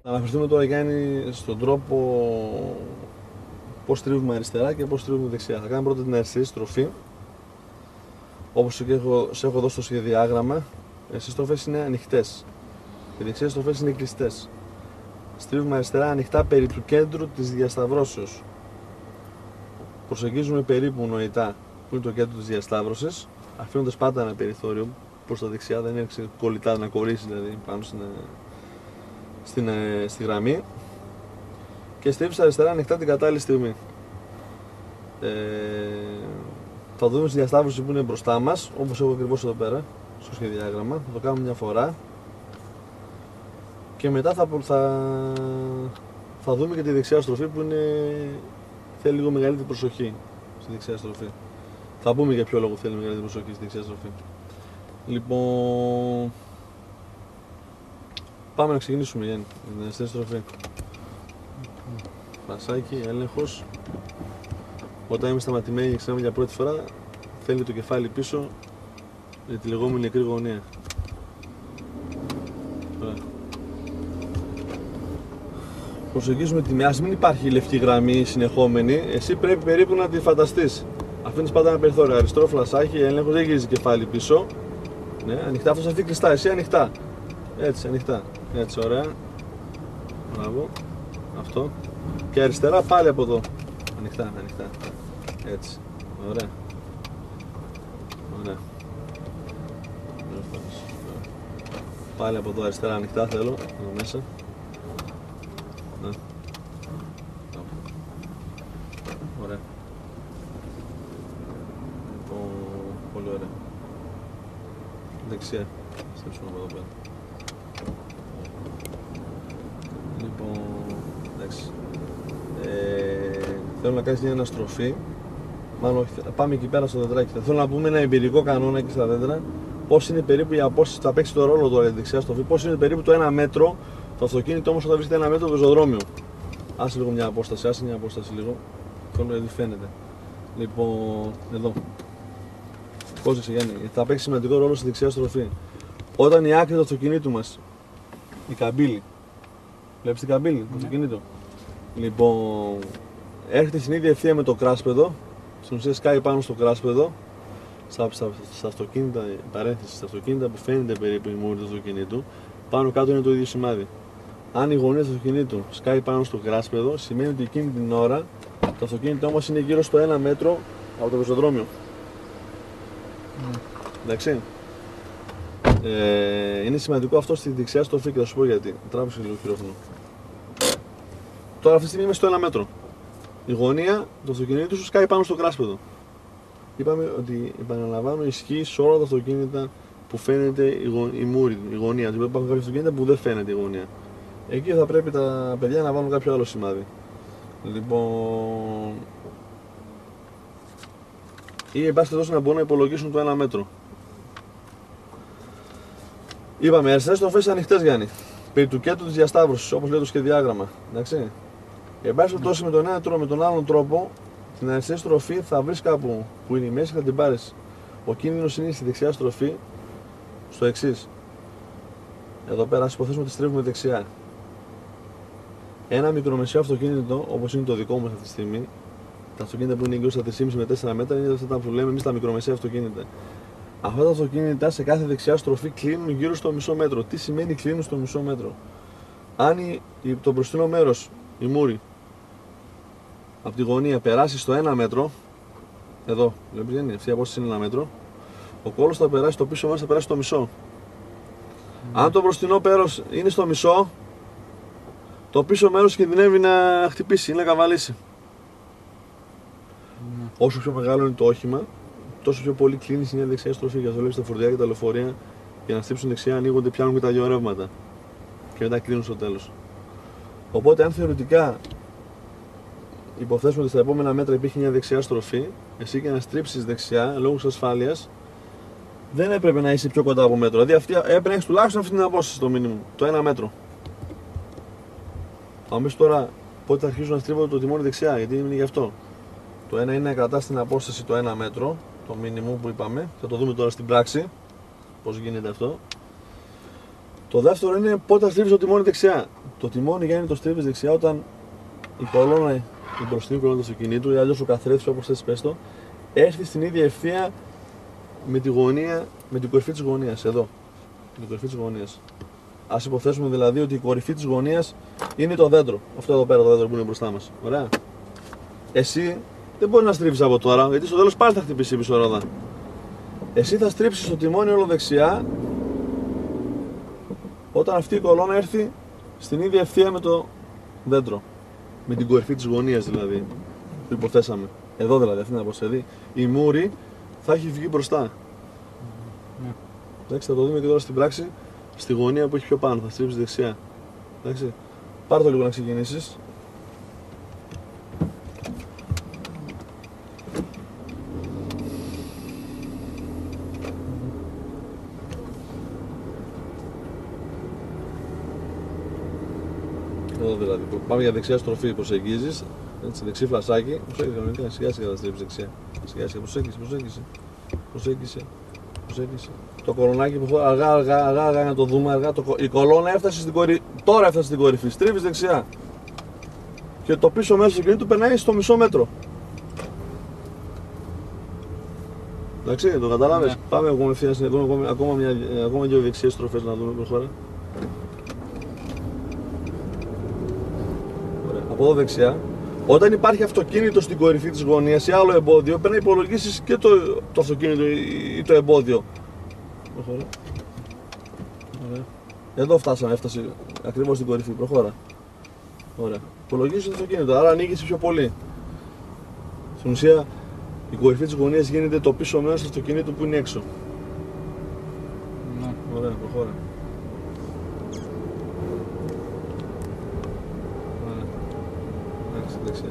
Να αναφερθούμε τώρα, Γιάννη, στον τρόπο πώς στρίβουμε αριστερά και πώς στρίβουμε δεξιά. Θα κάνουμε πρώτα την αριστερή στροφή. Όπως και σε έχω δώσει το σχεδιάγραμμα, οι στροφές είναι ανοιχτές. Οι δεξιές στροφές είναι κλειστές. Στρίβουμε αριστερά ανοιχτά περί του κέντρου της διασταυρώσεως. Προσεγγίζουμε περίπου νοητά που είναι το κέντρο της διασταύρωσης, αφήνοντας πάντα ένα περιθώριο προς τα δεξιά, δεν έρχεται κολλητά να κορίσει δηλαδή πάνω στη γραμμή, και στρίβεις αριστερά ανοιχτά την κατάλληλη στιγμή. Θα δούμε στη διασταύρωση που είναι μπροστά μας, όπως έχω ακριβώς εδώ πέρα στο σχεδιάγραμμα. Θα το κάνουμε μια φορά και μετά θα δούμε και τη δεξιά στροφή που θέλει λίγο μεγαλύτερη προσοχή στη δεξιά στροφή. Θα πούμε για ποιο λόγο θέλει μεγαλύτερη προσοχή στη δεξιά στροφή. Λοιπόν, πάμε να ξεκινήσουμε, Γιάννη, με την αριστερή στροφή. Φασάκι, έλεγχος. Όταν είμαι σταματημένοι και ξεκινάμε για πρώτη φορά, θέλει το κεφάλι πίσω για τη λεγόμενη νεκρή γωνία. Προσεγγίζουμε τη μία, μην υπάρχει λευκή γραμμή συνεχόμενη, εσύ πρέπει περίπου να τη φανταστείς. Αφήνεις πάντα ένα περιθώριο, αριστερό φλασάκι, έλεγχος, δεν γυρίζει κεφάλι πίσω. Ναι, ανοιχτά, αυτός αυτή κλειστά, εσύ ανοιχτά. Έτσι, ανοιχτά. Έτσι, ωραία. Μπράβο. Αυτό. Και αριστερά πάλι από εδώ. Ανοιχτά, ανοιχτά. Έτσι. Ωραία. Ωραία. Πάλι από εδώ αριστερά ανοιχτά θέλω. Εδώ μέσα. Ναι. Ωραία. Λοιπόν, πολύ ωραία. Δεξιά. Στρέψουμε από εδώ πέρα. Λοιπόν, εντάξει. Θέλω να κάνεις μια αναστροφή. Μάλλον πάμε εκεί πέρα στο δεντράκι. Θέλω να πούμε ένα εμπειρικό κανόνα εκεί στα δέντρα. Πώς είναι περίπου η απόσταση, θα παίξει το ρόλο τώρα για τη δεξιά στροφή. Πώς είναι περίπου το 1 μέτρο. Το αυτοκίνητο όμως όταν βρίσκεται 1 μέτρο το πεζοδρόμιο. Άσε λίγο μια απόσταση, άσε μια απόσταση λίγο. Θέλω γιατί φαίνεται. Λοιπόν, εδώ. Πρόσεξε, Γιάννη, θα παίξει σημαντικό ρόλο στη δεξιά στροφή. Όταν η άκρη του αυτοκινήτου μας, η καμπύλη, βλέπεις την καμπύλη του αυτοκινήτου. Λοιπόν, έρχεται στην ίδια ευθεία με το κράσπεδο, στην ουσία σκάει πάνω στο κράσπεδο, στα αυτοκίνητα, παρένθεση, στα αυτοκίνητα που φαίνεται περίπου η μούρη του αυτοκινήτου, πάνω κάτω είναι το ίδιο σημάδι. Αν η γωνία του αυτοκινήτου σκάει πάνω στο κράσπεδο, σημαίνει ότι εκείνη την ώρα το αυτοκίνητό μας είναι γύρω στο 1 μέτρο από το πεζοδρόμιο. Εντάξει. Είναι σημαντικό αυτό στη δεξιά στροφή και θα σου πω γιατί. Τράβηξε λίγο χειρόφρενο. Τώρα αυτή τη στιγμή είμαι στο 1 μέτρο. Η γωνία του αυτοκινήτου σου σκάει πάνω στο κράσπεδο. Είπαμε ότι, επαναλαμβάνω, ισχύει σε όλα τα αυτοκίνητα που φαίνεται η μούρη, η γωνία. Υπάρχουν κάποια αυτοκίνητα που δεν φαίνεται η γωνία. Εκεί θα πρέπει τα παιδιά να βάλουν κάποιο άλλο σημάδι. Λοιπόν, ή εν πάση περιπτώσει να μπορούν να υπολογίσουν το 1 μέτρο. Είπαμε, αριστερές στροφές ανοιχτές, Γιάννη. Περί του κέντρου της διασταύρωσης, όπως λέει το σχεδιάγραμμα. Εντάξει. Εν πάση περιπτώσει με τον ένα τρόπο, με τον άλλον τρόπο, την αριστερή στροφή θα βρεις κάπου που είναι η μέση και θα την πάρεις. Ο κίνδυνος είναι στη δεξιά στροφή, στο εξής. Εδώ πέρα, ας υποθέσουμε ότι στρίβουμε δεξιά. Ένα μικρομεσαίο αυτοκίνητο, όπως είναι το δικό μας αυτή τη στιγμή, τα αυτοκίνητα που είναι γύρω στα 3,5 με 4 μέτρα, είναι αυτά που λέμε εμείς τα μικρομεσαία αυτοκίνητα. Αυτά τα αυτοκίνητα σε κάθε δεξιά στροφή κλείνουν γύρω στο μισό μέτρο. Τι σημαίνει κλείνουν στο μισό μέτρο? Αν το μπροστινό μέρος, η μούρη, από τη γωνία περάσει στο 1 μέτρο, εδώ, βλέπεις, δεν είναι, αυτή η απόσταση είναι 1 μέτρο, ο κόλλος θα περάσει, το πίσω μέρος θα περάσει στο μισό. Αν το μπροστινό μέρος είναι στο μισό, το πίσω μέρος κινδυνεύει να χτυπήσει ή να καβαλήσει. Όσο πιο μεγάλο είναι το όχημα, τόσο πιο πολύ κλείνει μια δεξιά στροφή. Για να δουλεύει τα φορτηγά και τα λεωφορεία για να στρίψουν δεξιά, ανοίγονται, πιάνουν και τα δύο ρεύματα. Και μετά κλείνουν στο τέλος. Οπότε, αν θεωρητικά υποθέσουμε ότι στα επόμενα μέτρα υπήρχε μια δεξιά στροφή, εσύ και να στρίψεις δεξιά λόγω ασφάλειας, δεν έπρεπε να είσαι πιο κοντά από μέτρο. Δηλαδή, έπρεπε να έχεις τουλάχιστον αυτή την απόσταση στο μήνυμο, το 1 μέτρο. Αν πεις τώρα πότε θα αρχίσουν να στρίβονται το τιμόνι δεξιά, γιατί είναι γι' αυτό. Το ένα είναι να κρατάς την απόσταση το 1 μέτρο, το μήνυμο που είπαμε, θα το δούμε τώρα στην πράξη πώς γίνεται αυτό. Το δεύτερο είναι πότε θα στρίβεις το τιμόνι δεξιά. Το τιμόνι Γιάννη το στρίβεις δεξιά όταν η κολόνα, η μπροστινή κολόνα του αυτοκινήτου ή αλλιώς ο καθρέφτης, όπως θες πες το, έρθει στην ίδια ευθεία με τη γωνία, με την κορυφή της γωνίας, εδώ. Με την κορυφή της γωνίας. Ας υποθέσουμε δηλαδή ότι η κορυφή της γωνίας είναι το δέντρο. Αυτό εδώ πέρα το δέντρο που είναι μπροστά μας. Ωραία. Εσύ δεν μπορεί να στρίβεις από τώρα, γιατί στο τέλος πάλι θα χτυπήσει η πίσω ρόδα. Εσύ θα στρίψεις το τιμόνι όλο δεξιά όταν αυτή η κολόνα έρθει στην ίδια ευθεία με το δέντρο. Με την κορυφή της γωνίας δηλαδή, που υποθέσαμε. Εδώ δηλαδή, αυτή είναι αποστολή. Η μούρη θα έχει βγει μπροστά. Εντάξει, θα το δούμε και τώρα στην πράξη, στη γωνία που έχει πιο πάνω, θα στρίψεις δεξιά. Εντάξει, πάρ' το λίγο να ξεκινήσεις. Εδώ δηλαδή, πάμε για δεξιά στροφή, προσεγγίζεις, έτσι, δεξί φλασάκι, προσέγγισε κανονικά, σιγά σιγά θα στρίψεις δεξιά. Σιγά σιγά, προσέγγισε. Το κολονάκι που αργά να το δούμε, η κολόνα έφτασε στην κορυφή, τώρα έφτασε στην κορυφή, στρίβεις δεξιά. Και το πίσω μέρος του κινήτου περνάει στο μισό μέτρο. Εντάξει, το καταλάβες. Ναι. Πάμε ακόμα δύο δεξιές στροφές να δούμε προχώρα. Από εδώ δεξιά, όταν υπάρχει αυτοκίνητο στην κορυφή της γωνίας ή άλλο εμπόδιο, πρέπει να υπολογίσεις και το αυτοκίνητο ή το εμπόδιο. Προχώρα. Ωραία. Εδώ έφτασε ακριβώς στην κορυφή. Προχώρα. Ωραία. Υπολογίζεις το αυτοκίνητο, άρα ανοίγεις πιο πολύ. Στην ουσία, η κορυφή της γωνίας γίνεται το πίσω μέρος του αυτοκινήτου που είναι έξω. Ναι. Ωραία, προχώρα. Δεξιά.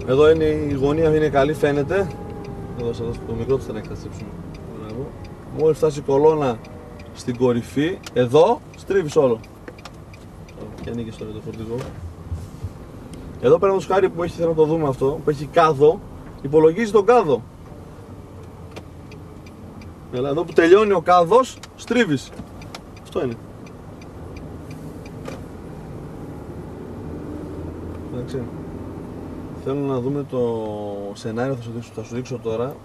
Εδώ είναι η γωνία, είναι καλή, φαίνεται. Εδώ το μικρό του θα στρίψουμε. Μόλις φτάσει η κολόνα στην κορυφή, εδώ στρίβεις όλο. Και ανοίγεις τώρα το φορτηγό. Εδώ πέρα το σκάρι που έχει, θέλω να το δούμε αυτό, που έχει κάδο, υπολογίζει τον κάδο. Εδώ που τελειώνει ο κάδος, στρίβεις. Αυτό είναι. Εντάξει. Θέλω να δούμε το σενάριο που θα σου δείξω τώρα,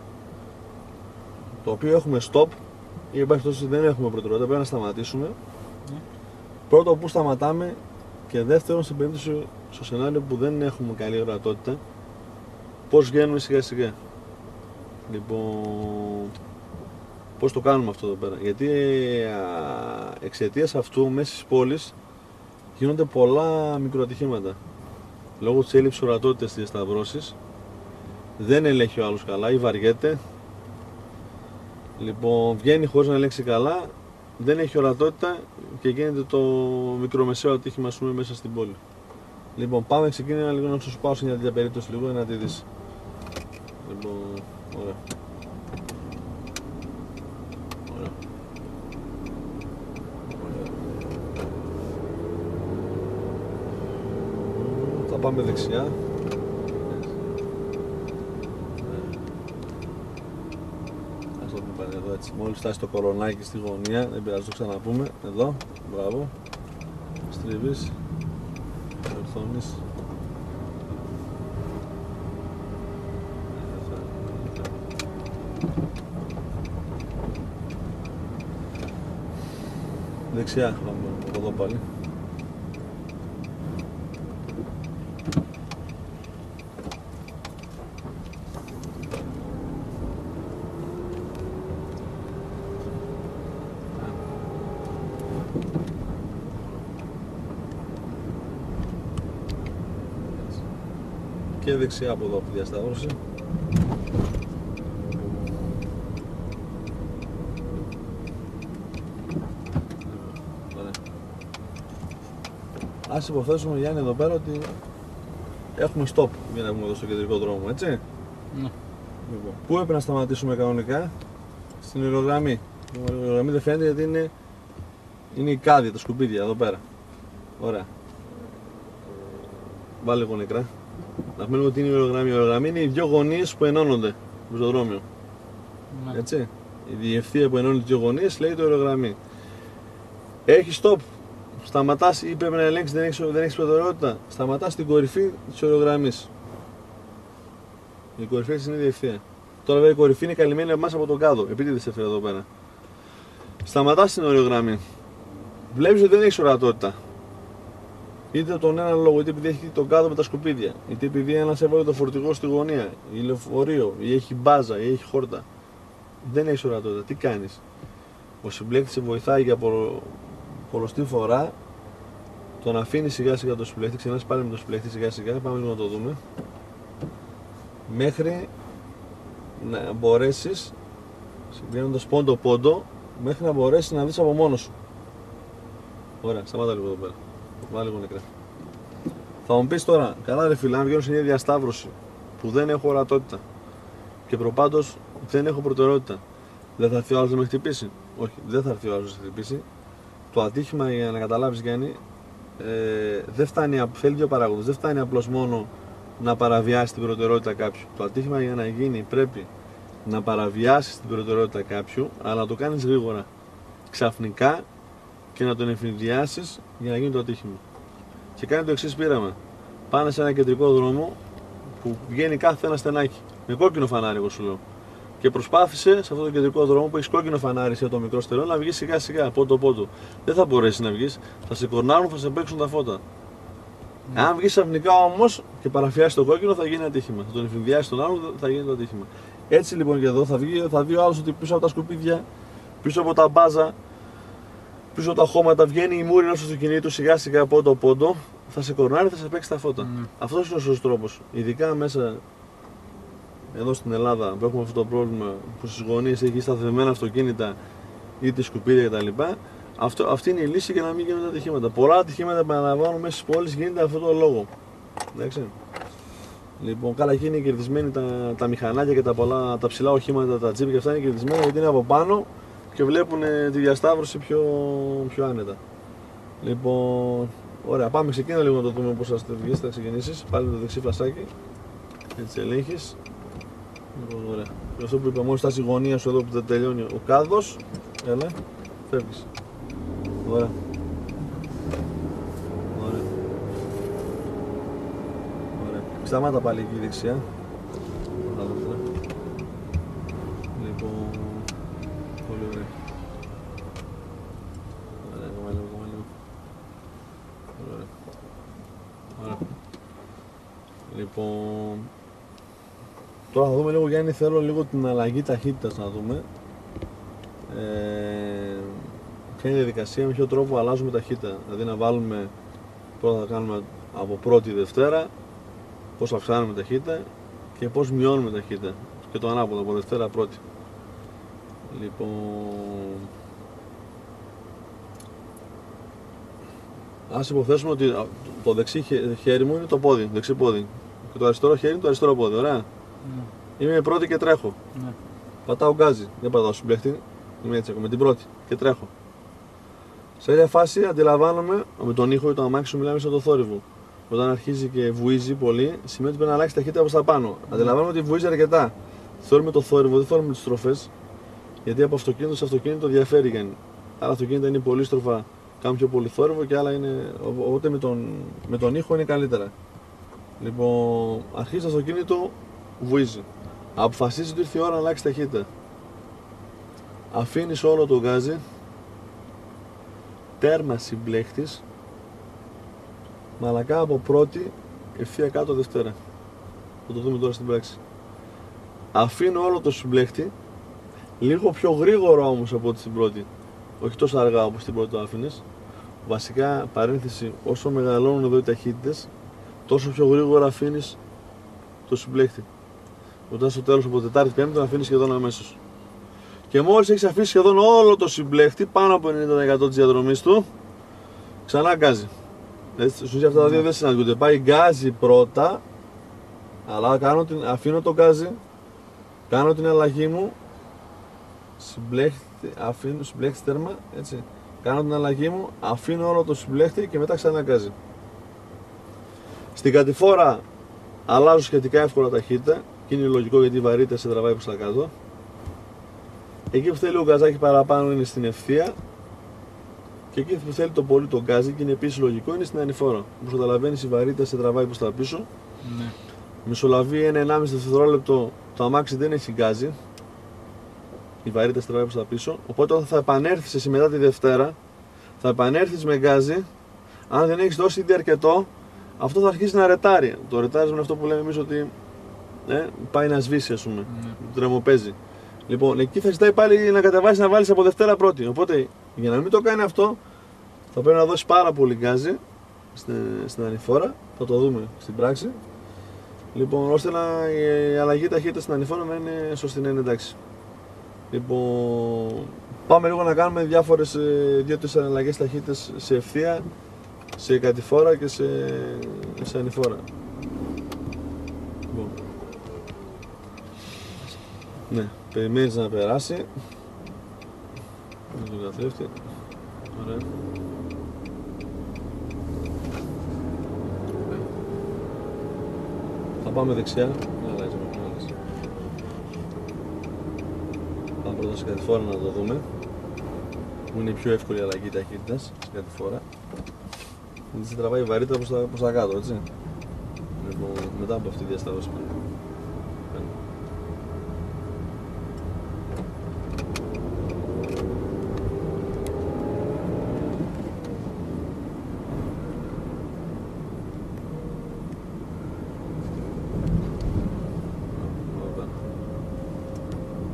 το οποίο έχουμε stop ή εν πάση περιπτώσει δεν έχουμε προτεραιότητα, πρέπει να σταματήσουμε. Πρώτο που σταματάμε και δεύτερον στην περίπτωση στο σενάριο που δεν έχουμε καλή ορατότητα, πώς βγαίνουμε σιγά σιγά. Λοιπόν, πώς το κάνουμε αυτό εδώ πέρα, γιατί εξαιτίας αυτού μέσα στις πόλεις γίνονται πολλά μικροατυχήματα. Λόγω της έλλειψης ορατότητας στις διασταυρώσεις, δεν ελέγχει ο άλλος καλά ή βαριέται. Λοιπόν, βγαίνει χωρίς να ελέγξει καλά, δεν έχει ορατότητα και γίνεται το μικρομεσαίο ατύχημα μέσα στην πόλη. Λοιπόν, πάμε ξεκίνημα λίγο να σου πάω σε μια τέτοια περίπτωση λίγο για να τη δεις. Λοιπόν, ωραία. Θα πάμε δεξιά. Ας το πούμε εδώ έτσι. Μόλις φτάσει το κορονάκι στη γωνία, δεν πειράζει, το ξαναπούμε. Εδώ, μπράβο. Στρίβεις. Ορθώνεις. Δεξιά, πάμε από εδώ πάλι. και δεξιά από εδώ από τη διασταύρωση. Ας υποθέσουμε, Γιάννη, εδώ πέρα ότι έχουμε stop για να βγούμε εδώ στο κεντρικό δρόμο, έτσι. Ναι. Λοιπόν, πού έπρεπε να σταματήσουμε κανονικά? Στην αερογραμμή. Η αερογραμμή δεν φαίνεται γιατί είναι η κάδια, τα σκουπίδια εδώ πέρα. Ωραία. Βάλε λίγο νεκρά. Να πούμε ότι είναι η αερογραμμή. Η αερογραμμή είναι οι δύο γωνίες που ενώνονται στο πεζοδρόμιο. Ναι. Έτσι. Η ευθεία που ενώνει τις δύο γωνίες λέγεται αερογραμμή. Έχει stop. Σταματάς ή πρέπει να ελέγξεις, δεν έχεις προτεραιότητα. Σταματάς στην κορυφή της αερογραμμής. Η κορυφή της είναι η ευθεία. Τώρα βέβαια η κορυφή είναι καλυμμένη από εμάς από τον κάδο, επειδή σε έφερε εδώ πέρα. Σταματάς στην αερογραμμή. Βλέπεις ότι δεν έχεις ορατότητα. Είτε τον ένα λόγο, είτε επειδή έχει τον κάδο με τα σκουπίδια, είτε επειδή ένας έβαλε το φορτηγό στη γωνία, ή λεωφορείο, ή έχει μπάζα, ή έχει χόρτα. Δεν έχεις ορατότητα. Τι κάνεις? Ο συμπλέκτης σε βοηθάει για πολλωστή φορά. Τον αφήνει σιγά σιγά το συμπλέκτη, ξεκινάς πάλι με το συμπλέκτη σιγά σιγά, πάμε λίγο να το δούμε. Μέχρι να μπορέσεις, συγκρίνοντας πόντο πόντο, μέχρι να μπορέσεις να δεις από μόνος σου. Ωραία, σταμάτα λίγο εδώ πέρα. Βάλε λίγο νεκρά. Θα μου πεις τώρα, καλά ρε φίλε, αν βγαίνω σε μια διασταύρωση που δεν έχω ορατότητα και προπάντως δεν έχω προτεραιότητα, δεν θα έρθει ο άλλος να με χτυπήσει? Όχι, δεν θα έρθει ο άλλος να με χτυπήσει. Το ατύχημα, για να καταλάβεις, Γιάννη, δεν φτάνει, θέλει δύο παράγοντες. Δεν φτάνει απλώς μόνο να παραβιάσει την προτεραιότητα κάποιου. Το ατύχημα για να γίνει πρέπει να παραβιάσεις την προτεραιότητα κάποιου, αλλά να το κάνεις γρήγορα, ξαφνικά, και να τον ευνηδιάσεις για να γίνει το ατύχημα. Και κάνει το εξής πείραμα. Πάνε σε ένα κεντρικό δρόμο που βγαίνει κάθε ένα στενάκι, με κόκκινο φανάρι, εγώ σου λέω. Και προσπάθησε σε αυτό το κεντρικό δρόμο που έχει κόκκινο φανάρι σε το μικρό στερεό να βγει σιγά σιγά, πόντο πόντο. Δεν θα μπορέσει να βγει, θα σε κορνάρουν, θα σε παίξουν τα φώτα. Αν βγει ξαφνικά όμως και παραφιάσει το κόκκινο, θα γίνει ατύχημα. Θα τον ευνηδιάσει τον άλλον, θα γίνει το ατύχημα. Έτσι λοιπόν και εδώ θα δει ο άλλος ότι πίσω από τα σκουπίδια, πίσω από τα μπάζα, πίσω από τα χώματα βγαίνει η μούρη ενός αυτοκινήτου σιγά σιγά πόντο πόντο, θα σε κορνάρει, θα σε παίξει τα φώτα. Αυτός είναι ο σωστός τρόπος. Ειδικά μέσα εδώ στην Ελλάδα που έχουμε αυτό το πρόβλημα που στις γωνίες έχει σταθμευμένα αυτοκίνητα ή τη σκουπίδια κτλ. Αυτή είναι η λύση για να μην γίνονται ατυχήματα. Πολλά ατυχήματα, επαναλαμβάνω, μέσα στις πόλεις γίνεται αυτό το λόγο. Εντάξει. Λοιπόν, καλά, εκεί είναι κερδισμένοι τα μηχανάκια και τα ψηλά οχήματα, τα τζιπ και αυτά είναι κερδισμένα γιατί είναι από πάνω και βλέπουν τη διασταύρωση πιο άνετα. Λοιπόν, ωραία, πάμε ξεκίνα λίγο να το δούμε πώς θα βγεις, θα ξεκινήσεις. Πάλι το δεξί φλασάκι, έτσι ελέγχεις. Λοιπόν, ωραία. Και αυτό που είπα, μόλις φτάσει η γωνία σου εδώ που δεν τελειώνει ο κάδος, έλα, φεύγεις. Ωραία. Ωραία. Ωραία. Σταμάτα πάλι εκεί δεξιά. Λοιπόν, πολύ ωραία. Ωραία, ακόμα λίγο. Ωραία. Ωραία. Λοιπόν, τώρα θα δούμε λίγο, Γιάννη, θέλω λίγο την αλλαγή ταχύτητας να δούμε. Ποια είναι η διαδικασία, με ποιο τρόπο αλλάζουμε ταχύτητα. Δηλαδή να βάλουμε, πρώτα θα κάνουμε από πρώτη Δευτέρα, πώς αυξάνουμε ταχύτητα και πώς μειώνουμε ταχύτητα. Και το ανάποδο, από Δευτέρα πρώτη. Λοιπόν, ας υποθέσουμε ότι το δεξί χέρι μου είναι το πόδι, δεξί πόδι. Και το αριστερό χέρι είναι το αριστερό πόδι, ωραία. Είμαι πρώτη και τρέχω. Πατάω γκάζι, δεν πατάω συμπλέχτη. Είμαι έτσι με την πρώτη και τρέχω. Σε μια φάση αντιλαμβάνομαι, με τον ήχο ή το αμάξι σου μιλάμε σαν το θόρυβο. Όταν αρχίζει και βουίζει πολύ, σημαίνει ότι πρέπει να αλλάξει ταχύτητα προς τα πάνω. Αντιλαμβάνομαι ότι βουίζει αρκετά. Θεωρούμε το θόρυβο, δεν θεωρούμε τις στροφές. Γιατί από αυτοκίνητο σε αυτοκίνητο διαφέρει. Άλλα αυτοκίνητα είναι πολύ στροφά, κάνουν πιο πολύ θόρυβο και άλλα είναι. Οπότε με τον ήχο είναι καλύτερα. Λοιπόν, αρχίζει το αυτοκίνητο, βουίζει. Αποφασίζει ότι ήρθε η ώρα να αλλάξει ταχύτητα. Αφήνεις όλο το γκάζι, τέρμα συμπλέχτης, μαλακά από πρώτη, ευθεία κάτω Δευτέρα. Θα το δούμε τώρα στην πράξη. Αφήνω όλο το συμπλέχτη, λίγο πιο γρήγορα όμως από ό,τι στην πρώτη. Όχι τόσο αργά όπως στην πρώτη το άφηνες. Βασικά, παρένθεση, όσο μεγαλώνουν εδώ οι ταχύτητες, τόσο πιο γρήγορα αφήνεις το συμπλέχτη. Όταν στο τέλος από Τετάρτη Πέμπτη τον αφήνεις σχεδόν αμέσως. Και μόλις έχεις αφήσει σχεδόν όλο το συμπλέχτη, πάνω από 90% της διαδρομής του, ξανά γκάζει. Στην ουσία αυτά τα δύο δεν συναντιούνται. Πάει γκάζει πρώτα, αλλά αφήνω το γκάζι, κάνω την αλλαγή μου, αφήνω συμπλέχτη τέρμα, έτσι. Κάνω την αλλαγή μου, αφήνω όλο το συμπλέχτη και μετά ξανά γκάζει. Στην κατηφόρα αλλάζω σχετικά εύκολα ταχύτητα και είναι λογικό γιατί η βαρύτητα σε τραβάει προς τα κάτω. Εκεί που θέλει ο γκαζάκι παραπάνω είναι στην ευθεία και εκεί που θέλει το πολύ το γκάζι και είναι επίσης λογικό είναι στην ανηφόρα. Όπως καταλαβαίνεις η βαρύτητα σε τραβάει προς τα πίσω. Ναι. Μεσολαβεί 1-1,5 δευτερόλεπτο το αμάξι δεν έχει γκάζι. Η βαρύτητα σε τραβάει προς τα πίσω. Οπότε όταν θα επανέλθεις εσύ μετά τη Δευτέρα, θα επανέλθεις με γκάζι. Αν δεν έχεις δώσει ήδη αρκετό, αυτό θα αρχίσει να ρετάρει. Το ρετάρισμα είναι αυτό που λέμε εμείς ότι πάει να σβήσει, ας πούμε. Το τρεμοπαίζει. Λοιπόν, εκεί θα ζητάει πάλι να κατεβάσει να βάλεις από Δευτέρα πρώτη. Οπότε για να μην το κάνει αυτό, θα πρέπει να δώσει πάρα πολύ γκάζι στην ανηφόρα. Θα το δούμε στην πράξη. Λοιπόν, ώστε η αλλαγή ταχύτητα στην ανηφόρα να είναι σωστή, να είναι εντάξει. Λοιπόν, πάμε λίγο να κάνουμε διάφορες 2-3 αλλαγές ταχύτητας σε ευθεία, σε κατηφόρα και σε ανηφόρα. Λοιπόν. Ναι, περιμένεις να περάσει. Με τον καθρέφτη. Ωραία. Θα πάμε δεξιά. Πάμε πρώτα σε κατηφόρα να το δούμε. Που είναι η πιο εύκολη αλλαγή ταχύτητας σε κατηφόρα. Γιατί σε τραβάει η βαρύτητα προς τα κάτω, έτσι. Λοιπόν, μετά από αυτή τη διασταύρωση.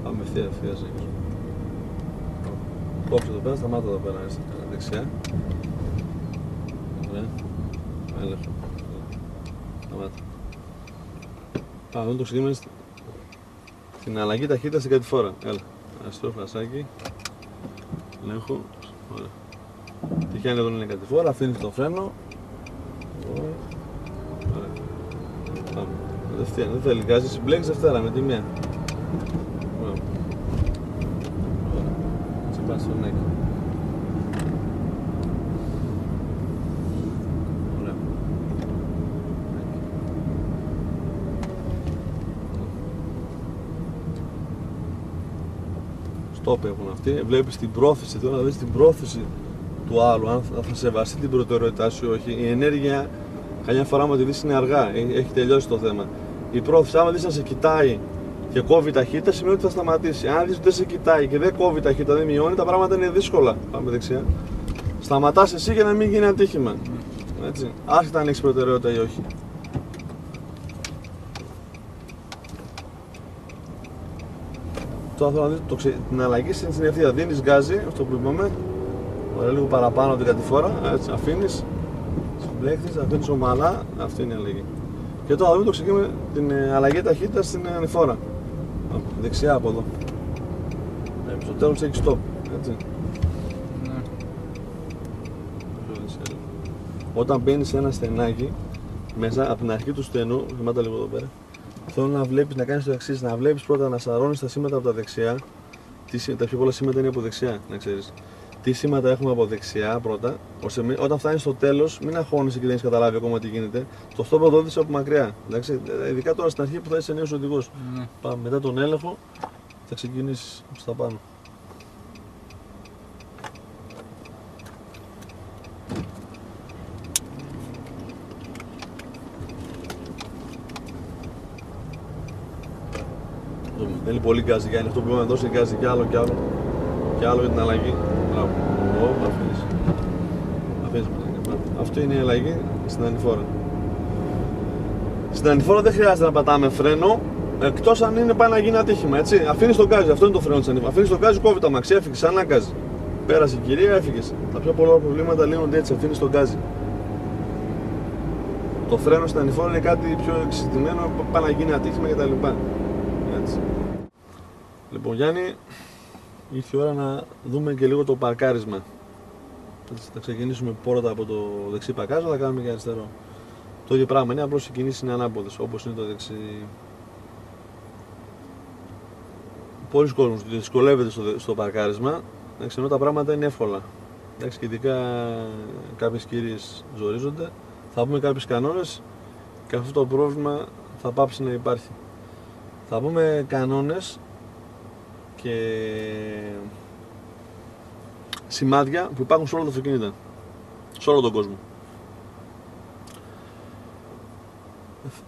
Πάμε ευθεία κόψε εδώ πέρα, σταμάτα εδώ πέρα δεξιά. Ωραία. Έλεγχο. Σταμάτα. Πάμε το ξεκινάμε στην αλλαγή ταχύτητα στην κατηφόρα. Έλα. Αστρό φλασάκι. Ελέγχω. Ωραία. Τυχαίνει εδώ είναι κατηφόρα, αφήνεις το φρένο. Ωραία. Πάμε. Κατευθείαν, δεν θέλει γκάζι, συμπλέκεις Δευτέρα με τη μία. Ωραία. Έτσι πας στον νέκο. Ωραία. Στόπ έχουν αυτοί. Βλέπεις την πρόθεση, τώρα να δεις την πρόθεση του άλλου, αν θα σεβαστεί την προτεραιότητά σου ή όχι. Η ενέργεια, καμιά φορά άμα τη δεις είναι αργά, έχει τελειώσει το θέμα. Η πρόθεση, άμα δεις να σε κοιτάει και κόβει ταχύτητα, σημαίνει ότι θα σταματήσει. Αν δεις ότι δεν σε κοιτάει και δεν κόβει ταχύτητα, δεν μειώνει, τα πράγματα είναι δύσκολα. Πάμε δεξιά. Σταματάς εσύ για να μην γίνει ατύχημα. Έτσι. Άσχετα αν έχεις προτεραιότητα ή όχι. Τώρα θέλω να δεις την αλλαγή στην ευθεία. Δίνεις γκάζι, αυτό που είπαμε. Λίγο παραπάνω από την κατηφόρα, έτσι, αφήνεις, συμπλέκτης, αφήνεις ομαλά, αυτή είναι η αλλαγή. Και τώρα δούμε το ξεκίνημα την αλλαγή ταχύτητας στην ανηφόρα. Δεξιά από εδώ. Στο τέλος έχει stop, έτσι. Ναι. Όταν μπαίνεις σε ένα στενάκι, μέσα από την αρχή του στενού, θυμάται λίγο εδώ πέρα, θέλω να βλέπεις, να κάνεις το εξής, να βλέπεις πρώτα να σαρώνεις τα σήματα από τα δεξιά. Τα πιο πολλά σήματα είναι από δεξιά, να ξέρεις. Τι σήματα έχουμε από δεξιά πρώτα, ώστε όταν φτάνει στο τέλος, μην αγχώνεσαι και δεν έχεις καταλάβει ακόμα τι γίνεται. Το stop το δεις από μακριά. Εντάξει, ειδικά τώρα στην αρχή που θα είσαι νέος οδηγός. Ναι. Πάμε μετά τον έλεγχο, θα ξεκινήσεις στα πάνω. Θέλει πολύ γκάζι, για αυτό που είπαμε, δώσει γκάζι κι άλλο κι άλλο. Και άλλο για την αλλαγή. Μπράβο. Αφήνεις. Αυτό είναι η αλλαγή στην ανηφόρα. Στην ανηφόρα δεν χρειάζεται να πατάμε φρένο, εκτός αν είναι πάει να γίνει ατύχημα, έτσι. Αφήνεις τον γκάζι, αυτό είναι το φρένο της ανηφόρας. Αφήνεις τον γκάζι, κόβει το αμάξι, έφυγες, σαν γκάζι. Πέρασε η κυρία, έφυγες. Τα πιο πολλά προβλήματα λύνονται έτσι, αφήνεις τον γκάζι. Το φρένο στην ανηφόρα είναι κάτι πιο εξειδικευμένο, πάει να γίνει ατύχημα κτλ. Έτσι. Λοιπόν, Γιάννη, ήρθε η ώρα να δούμε και λίγο το παρκάρισμα. Έτσι, θα ξεκινήσουμε πρώτα από το δεξί παρκάρισμα, θα κάνουμε και αριστερό. Το ίδιο πράγμα είναι, απλώς οι κινήσεις είναι ανάποδες, όπως είναι το δεξί. Πολλοί κόσμοι δυσκολεύεται στο παρκάρισμα, ενώ τα πράγματα είναι εύκολα. Εντάξει, και ειδικά κάποιες κυρίες ζορίζονται. Θα πούμε κάποιους κανόνες και αυτό το πρόβλημα θα πάψει να υπάρχει. Θα πούμε κανόνες και σημάδια που υπάρχουν σε όλα τα αυτοκίνητα, σε όλο τον κόσμο.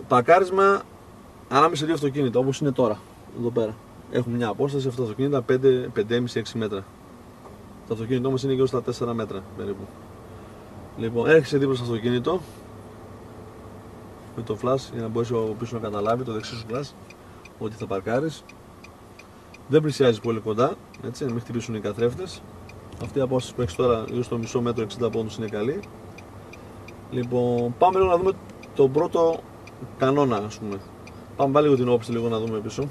Παρκάρισμα ανάμεσα σε δύο αυτοκίνητα, όπως είναι τώρα, εδώ πέρα. Έχουμε μια απόσταση αυτά τα αυτοκίνητα 5,5-6 μέτρα. Το αυτοκίνητό μας είναι γύρω στα 4 μέτρα περίπου. Λοιπόν, έρχεσαι δίπλα στο αυτοκίνητο με το flash για να μπορείς ο πίσω να καταλάβει, το δεξί σου flash, ότι θα παρκάρεις. Δεν πλησιάζεις πολύ κοντά, έτσι, να μην χτυπήσουν οι καθρέφτες. Αυτή η απόσταση που έχεις τώρα, γύρω στο μισό μέτρο, 60 πόντους, είναι καλή. Λοιπόν, πάμε λίγο να δούμε τον πρώτο κανόνα, ας πούμε. Πάμε πάλι λίγο την όψη, λίγο να δούμε πίσω.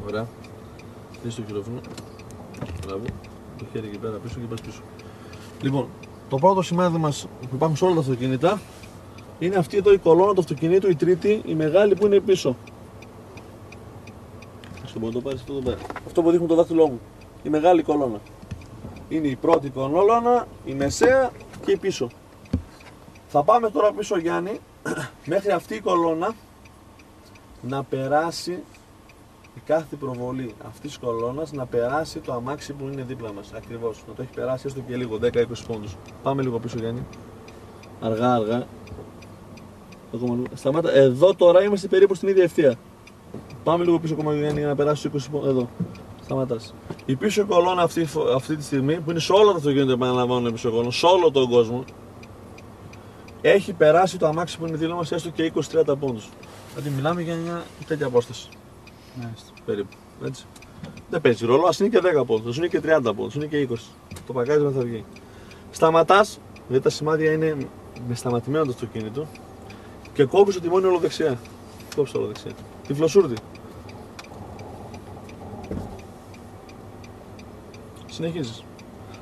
Ωραία. Κλείσε το χειρόφρονο. Μπράβο. Το χέρι εκεί πέρα πίσω και πας πίσω. Λοιπόν, το πρώτο σημάδι μας που υπάρχουν σε όλα τα αυτοκίνητα είναι αυτή εδώ η κολόνα του αυτοκινήτου, η τρίτη, η μεγάλη που είναι πίσω. Αυτό μπορεί να το πάρεις αυτό εδώ πέρα. Αυτό που δείχνει το δάχτυλό μου. Η μεγάλη κολόνα. Είναι η πρώτη κολόνα, η μεσαία και η πίσω. Θα πάμε τώρα πίσω, Γιάννη, μέχρι αυτή η κολόνα να περάσει η κάθε προβολή αυτής της κολόνας, να περάσει το αμάξι που είναι δίπλα μας. Ακριβώς, να το έχει περάσει έστω και λίγο, 10-20 πόντους. Πάμε λίγο πίσω, Γιάννη. Αργά, αργά. Σταμάτα. Εδώ τώρα είμαστε περίπου στην ίδια ευθεία. Πάμε λίγο πίσω ακόμα, Γιάννη, για να περάσει 20 πόντους. Εδώ. Σταματάς. Η πίσω κολόνα αυτή τη στιγμή, που είναι σε όλο το αυτοκίνητο, επαναλαμβάνω, η πίσω κολόνα, σε όλο τον κόσμο, έχει περάσει το αμάξι που είναι δίπλα μας έστω και 20-30 πόντους. Δηλαδή μιλάμε για μια τέτοια απόσταση. Μάλιστα. Περίπου. Έτσι. Δεν παίζει ρόλο, ας είναι και 10 πόντους, ας είναι και 30 πόντους, είναι και 20. Το παρκάρισμα θα βγει. Σταματάς, γιατί τα σημάδια είναι με σταματημένο το αυτοκίνητο, και κόβεις το τιμόνι ολοδεξιά. Κόβεις το ολοδεξιά. Τη φλωσούρτη. Συνεχίζεις.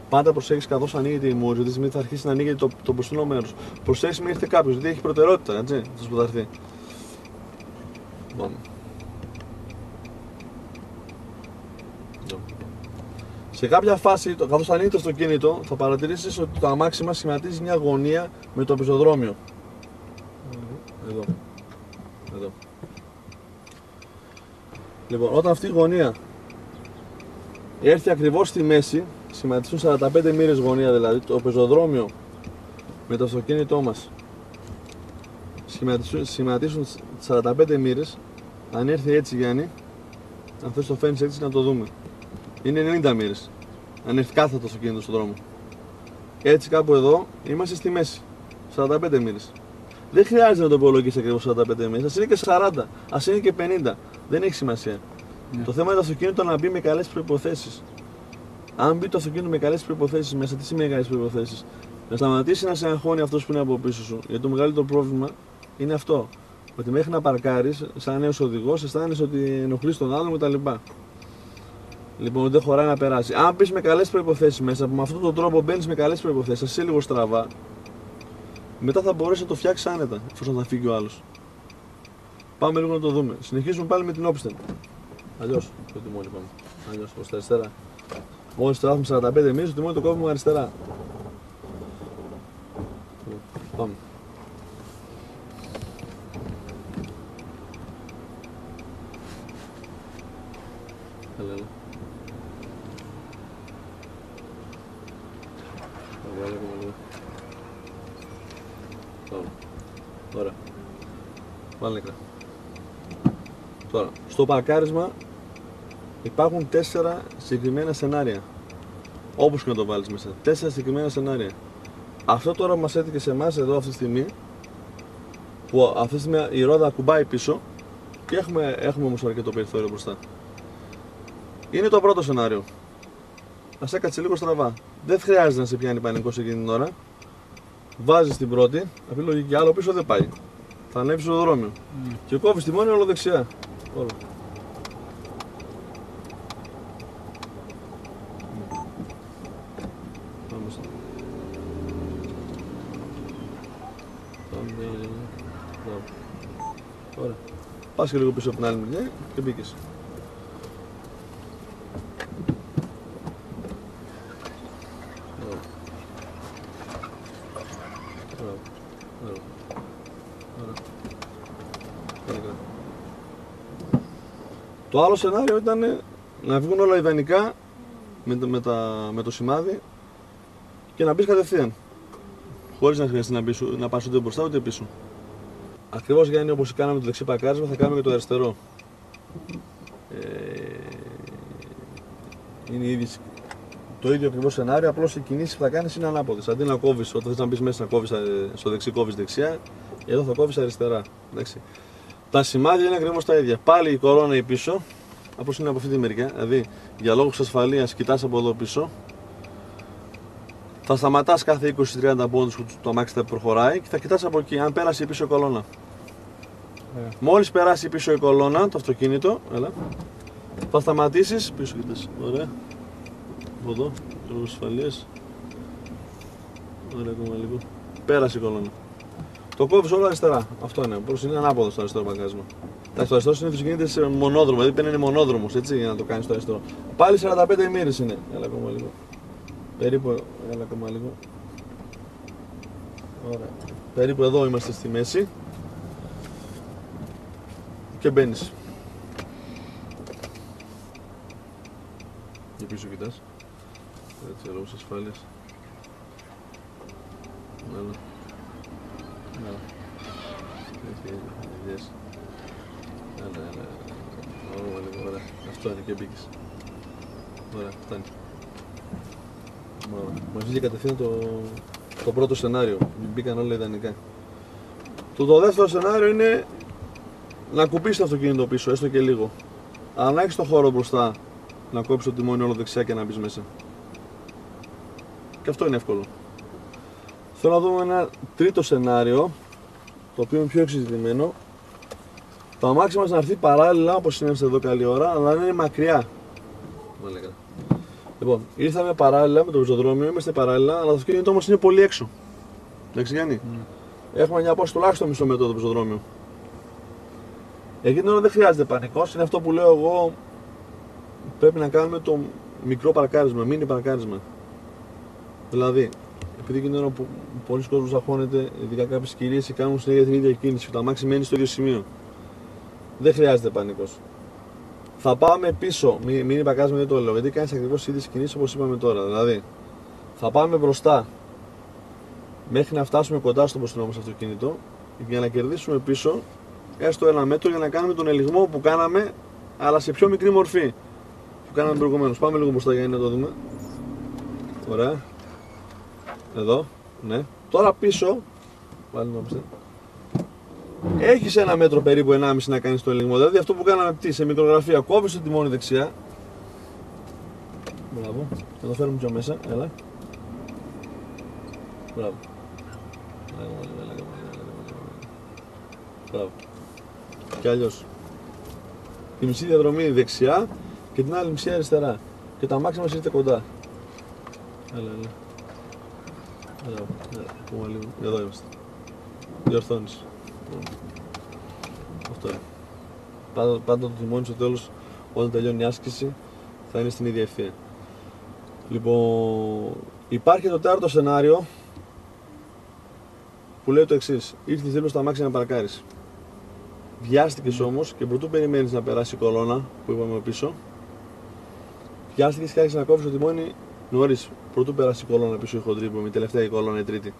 Πάντα προσέχεις καθώς ανοίγεται η μούρη, γιατί σημαίνει θα αρχίσει να ανοίγεται το μπροστινό μέρος. Προσέχεις μην έρθει κάποιος, γιατί έχει προτεραιότητα, έτσι, αυτός που θα έρθει. Πάμε. Σε κάποια φάση, καθώς ανοίγει το αυτοκίνητο, θα παρατηρήσεις ότι το αμάξι μας σχηματίζει μια γωνία με το πεζοδρόμιο. Εδώ. Εδώ. Λοιπόν, όταν αυτή η γωνία έρθει ακριβώς στη μέση, σχηματίζουν 45 μοίρες γωνία, δηλαδή το πεζοδρόμιο με το αυτοκίνητό μας σχηματίζουν 45 μοίρες. Αν έρθει έτσι, Γιάννη, αν θες το φέρνεις έτσι να το δούμε, είναι 90 μοίρες. Αν έρθει κάθετο το αυτοκίνητο στον δρόμο. Έτσι κάπου εδώ είμαστε στη μέση, 45 μοίρες. Δεν χρειάζεται να το υπολογίσεις ακριβώς 45 μοίρες, ας είναι και 40, ας είναι και 50, δεν έχει σημασία. Ναι. Το θέμα είναι το αυτοκίνητο να μπει με καλές προϋποθέσεις. Αν μπει το αυτοκίνητο με καλές προϋποθέσεις μέσα, τι σημαίνει καλές προϋποθέσεις? Να σταματήσει να σε αγχώνει αυτός που είναι από πίσω σου. Γιατί το μεγαλύτερο πρόβλημα είναι αυτό. Ότι μέχρι να παρκάρεις, σαν νέος οδηγός, αισθάνεσαι ότι ενοχλείς τον άλλον κτλ. Λοιπόν, δεν χωράει να περάσει. Αν μπεις με καλές προϋποθέσεις μέσα, που με αυτόν τον τρόπο μπαίνεις με καλές προϋποθέσεις, εσύ λίγο στραβά, μετά θα μπορέσεις να το φτιάξεις άνετα, εφόσον θα φύγει ο άλλος. Πάμε λίγο να το δούμε. Συνεχίζουμε πάλι με την όπισθεν. Αλλιώς, το τιμόνι πάμε. Αλλιώς, προς τα αριστερά. Μόλις το έχουμε 45 μοίρες, το τιμόνι το κόβουμε αριστερά. Πάμε. Έλα, έλα. Θα βγάλω ακόμα λίγο. Πάμε. Ωραία. Πάλι νεκρά. Τώρα, στο παρκάρισμα υπάρχουν 4 συγκεκριμένα σενάρια. Όπως και να το βάλεις μέσα. 4 συγκεκριμένα σενάρια. Αυτό τώρα που μας έτυχε σε εμάς εδώ αυτή τη στιγμή, που αυτή τη στιγμή η ρόδα κουμπάει πίσω και έχουμε όμως αρκετό περιθώριο μπροστά. Είναι το πρώτο σενάριο. Ας έκατσε λίγο στραβά. Δεν χρειάζεται να σε πιάνει πανικός εκείνη την ώρα. Βάζεις την πρώτη, αυτή λογική, άλλο πίσω δεν πάει. Θα ανέβεις στο δρόμιο. Και κόβεις τιμόνι όλο δεξιά. Όλο. Ωραία. Πας και λίγο πίσω από την άλλη μεριά και μπήκες. Το άλλο σενάριο ήταν να βγουν όλα ιδανικά με το σημάδι και να μπεις κατευθείαν. Χωρίς να χρειαστεί να πας ούτε μπροστά ούτε πίσω. Ακριβώς για να είναι όπως κάναμε το δεξί παρκάρισμα, θα κάνουμε και το αριστερό. Είναι ήδη το ίδιο ακριβώς σενάριο, απλώς οι κινήσεις που θα κάνεις είναι ανάποδες. Αντί να κόβεις, όταν θες να μπεις μέσα να κόβεις στο δεξί, κόβεις δεξιά, εδώ θα κόβεις αριστερά. Εντάξει. Τα σημάδια είναι ακριβώς τα ίδια. Πάλι η κορώνα η πίσω, όπως είναι από αυτή τη μεριά, δηλαδή για λόγους ασφαλείας κοιτάς από εδώ πίσω. Θα σταματάς κάθε 20-30 πόντους που το αμάξι θα προχωράει και θα κοιτάς από εκεί, αν πέρασε η πίσω η κολόνα. Μόλις περάσει η πίσω η κολόνα, το αυτοκίνητο, έλα, θα σταματήσεις, πίσω κοιτάς, ωραία. Από εδώ, λόγους ασφαλείας. Ωραία, ακόμα λίγο. Πέρασε η κολόνα. Το κόβεις όλο αριστερά. Αυτό είναι. Πώς είναι ανάποδο στο αριστερό παγκάσμα. Το αριστερό συνήθως γίνεται σε μονόδρομο, δηλαδή είναι μονόδρομος, έτσι, για να το κάνεις το αριστερό. Πάλι 45 μοίρες είναι. Έλα ακόμα λίγο. Περίπου, έλα ακόμα λίγο. Ωραία. Περίπου εδώ είμαστε στη μέση. Και μπαίνεις. Και πίσω κοιτάς. Έτσι, λόγους ασφάλειας. Έλα. Έλα. Έτσι, έλα. Ωραία. Αυτό είναι και μπήκες. Ωραία, φτάνει. Μας βγήκε κατευθείαν το πρώτο σενάριο. Μπήκαν όλα ιδανικά. Το δεύτερο σενάριο είναι να κουμπίσεις το αυτοκίνητο πίσω, έστω και λίγο. Αλλά να έχεις το χώρο μπροστά να κόψεις το τιμόνι όλο δεξιά και να μπεις μέσα. Και αυτό είναι εύκολο. Θέλω να δούμε ένα τρίτο σενάριο, το οποίο είναι πιο εξειδικευμένο. Το αμάξι μας να έρθει παράλληλα, όπως είναι εδώ καλή ώρα, αλλά να είναι μακριά. Λοιπόν, ήρθαμε παράλληλα με το πεζοδρόμιο, είμαστε παράλληλα, αλλά το αυτοκίνητο όμως είναι πολύ έξω. Εντάξει, Γιάννη. Έχουμε μια απόσταση τουλάχιστον μισό μέτρο το πεζοδρόμιο. Εκεί τώρα δεν χρειάζεται πανικός, είναι αυτό που λέω εγώ. Πρέπει να κάνουμε το μικρό παρκάρισμα, μίνι παρκάρισμα. Δηλαδή, επειδή εκείνη την ώρα που πολλοί κόσμος αγχώνεται, ειδικά κάποιες κυρίες κάνουν συνέχεια την ίδια κίνηση, το αμάξι μένει στο ίδιο σημείο. Δεν χρειάζεται πανικός. Θα πάμε πίσω, μην παρκάρισμα δεν το λέω, γιατί κάνεις ακριβώς τις ίδιες κινήσεις όπως είπαμε τώρα. Δηλαδή, θα πάμε μπροστά μέχρι να φτάσουμε κοντά στο μπροστινό μας αυτοκίνητο για να κερδίσουμε πίσω έστω ένα μέτρο για να κάνουμε τον ελιγμό που κάναμε, αλλά σε πιο μικρή μορφή που κάναμε προηγουμένως. Πάμε λίγο μπροστά για να το δούμε. Ωραία. Εδώ, ναι. Τώρα πίσω, πάλι νόμιστε, έχεις ένα μέτρο περίπου 1,5 να κάνεις το ελιγμό. Δηλαδή αυτό που κάναμε σε μικρογραφία, κόβεις το τιμόνι δεξιά. Μπράβο. Θα το φέρουμε πιο μέσα, έλα. Μπράβο. Μπράβο. Και αλλιώς. Τη μισή διαδρομή δεξιά και την άλλη μισή αριστερά. Και τα αμάξια μας ήρθε κοντά. Έλα. Πούμε λίγο. Εδώ είμαστε. Διορθώνεις. Αυτό είναι. Πάντα το τιμόνι στο τέλος, όταν τελειώνει η άσκηση, θα είναι στην ίδια ευθεία. Λοιπόν, υπάρχει το τέταρτο σενάριο που λέει το εξής. Ήρθε η θύλος στα αμάξια να παρκάρεις. Βιάστηκες όμως και πρωτού περιμένεις να περάσει η κολόνα που είπαμε πίσω. Βιάστηκες και άρχισες να κόβεις το τιμόνι νωρίς. Πρωτού περάσει η κολόνα πίσω η χοντρή που είναι η τελευταία η κολόνα η τρίτη.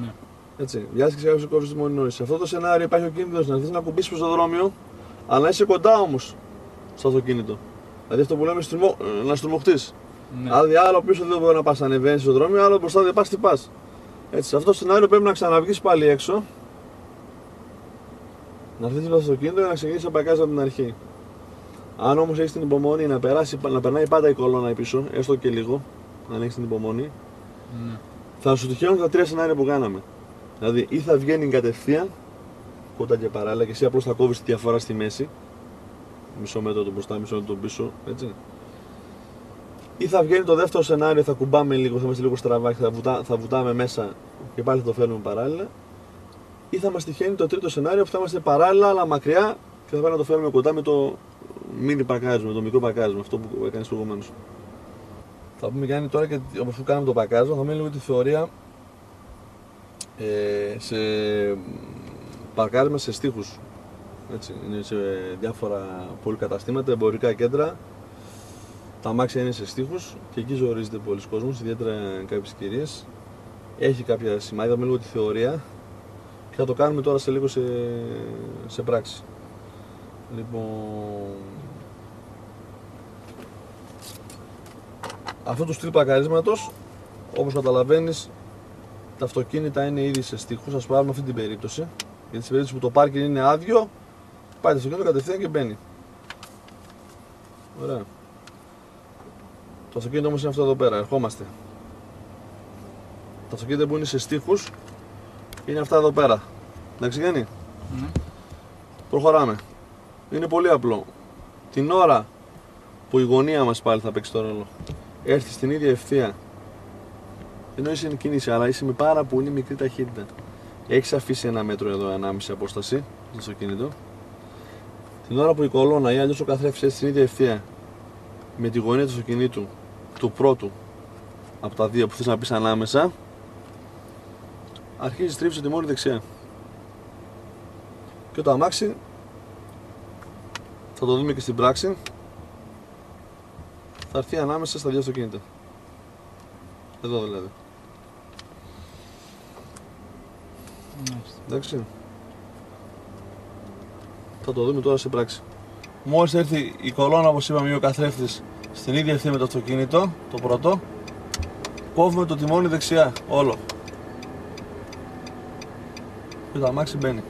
Ναι. Έτσι. Βιάστηκες και άρχισες να κόβεις το τιμόνι νωρίς. Σε αυτό το σενάριο υπάρχει ο κίνδυνος να έρθεις να κουμπίσεις στο δρόμιο, αλλά να είσαι κοντά όμως στο αυτοκίνητο. Δηλαδή αυτό που λέμε να στριμωχτείς. Ναι. Δηλαδή άλλο πίσω δεν μπορεί να πας, ανεβαίνεις στο δρόμιο, άλλο μπροστά δεν πας, τι πας. Έτσι, σε αυτό το σενάριο πρέπει να ξαναβγείς πάλι έξω. Να έρθεις το αυτοκίνητο και να ξεκινήσεις να παρκάρεις από την αρχή. Αν όμως έχεις την υπομονή να περνάει πάντα η κολόνα πίσω, έστω και λίγο, αν έχεις την υπομονή, Ναι. Θα σου τυχαίνουν τα τρία σενάρια που κάναμε. Δηλαδή, ή θα βγαίνει κατευθείαν, κοντά και παράλληλα, και εσύ απλώς θα κόβεις τη διαφορά στη μέση. Μισό μέτρο το μπροστά, μισό μέτρο το πίσω, έτσι. Ή θα βγαίνει το δεύτερο σενάριο, θα κουμπάμε λίγο, θα είμαστε λίγο στραβά και θα βουτάμε μέσα και πάλι θα το φέρνουμε παράλληλα. Ή θα μας τυχαίνει το τρίτο σενάριο που θα είμαστε παράλληλα αλλά μακριά και θα πρέπει να το φέρουμε κοντά με το mini πακάζουμε, το μικρό πακάζουμε, αυτό που έκανες προηγουμένως. Θα πούμε Γιάννη τώρα και όπως κάναμε το πακάζο, θα πούμε λίγο τη θεωρία σε παρκάρισμα σε στίχους. Έτσι, είναι σε διάφορα πολυκαταστήματα, εμπορικά κέντρα. Τα αμάξια είναι σε στίχους και εκεί ζορίζεται πολλοί κόσμος, ιδιαίτερα κάποιες κυρίες. Έχει κάποια σημάδια, με λίγο τη θεωρία και θα το κάνουμε τώρα σε λίγο σε πράξη. Λοιπόν, αυτό το στυλ παρκαρίσματος, όπως καταλαβαίνεις, τα αυτοκίνητα είναι ήδη σε στίχους. Ας πάρουμε αυτή την περίπτωση. Γιατί στην περίπτωση που το πάρκινγκ είναι άδειο, πάει το αυτοκίνητο κατευθείαν και μπαίνει. Ωραία. Το αυτοκίνητο όμως είναι αυτό εδώ πέρα, ερχόμαστε. Τα αυτοκίνητα που είναι σε στίχους είναι αυτά εδώ πέρα. Εντάξει Γιάννη? Ναι. Προχωράμε. Είναι πολύ απλό. Την ώρα που η γωνία μας πάλι θα παίξει το ρόλο, έρθει στην ίδια ευθεία, ενώ είσαι εν κίνηση, αλλά είσαι με πάρα πολύ μικρή ταχύτητα. Έχεις αφήσει ένα μέτρο εδώ, 1,5 απόσταση στο αυτοκίνητο. Την ώρα που η κολόνα ή αλλιώς ο καθρέφτης έρθει στην ίδια ευθεία με τη γωνία του αυτοκινήτου, του πρώτου από τα δύο που θες να πεις ανάμεσα, αρχίζει στρίψη τη μόνη δεξιά. Και το αμάξι, θα το δούμε και στην πράξη, θα έρθει ανάμεσα στα δύο αυτοκίνητα. Εδώ δηλαδή. Εντάξει. Θα το δούμε τώρα σε πράξη. Μόλις έρθει η κολόνα, όπως είπαμε, ή ο καθρέφτης στην ίδια ευθεία με το αυτοκίνητο, το πρώτο, κόβουμε το τιμόνι δεξιά, όλο. Και το αμάξι μπαίνει.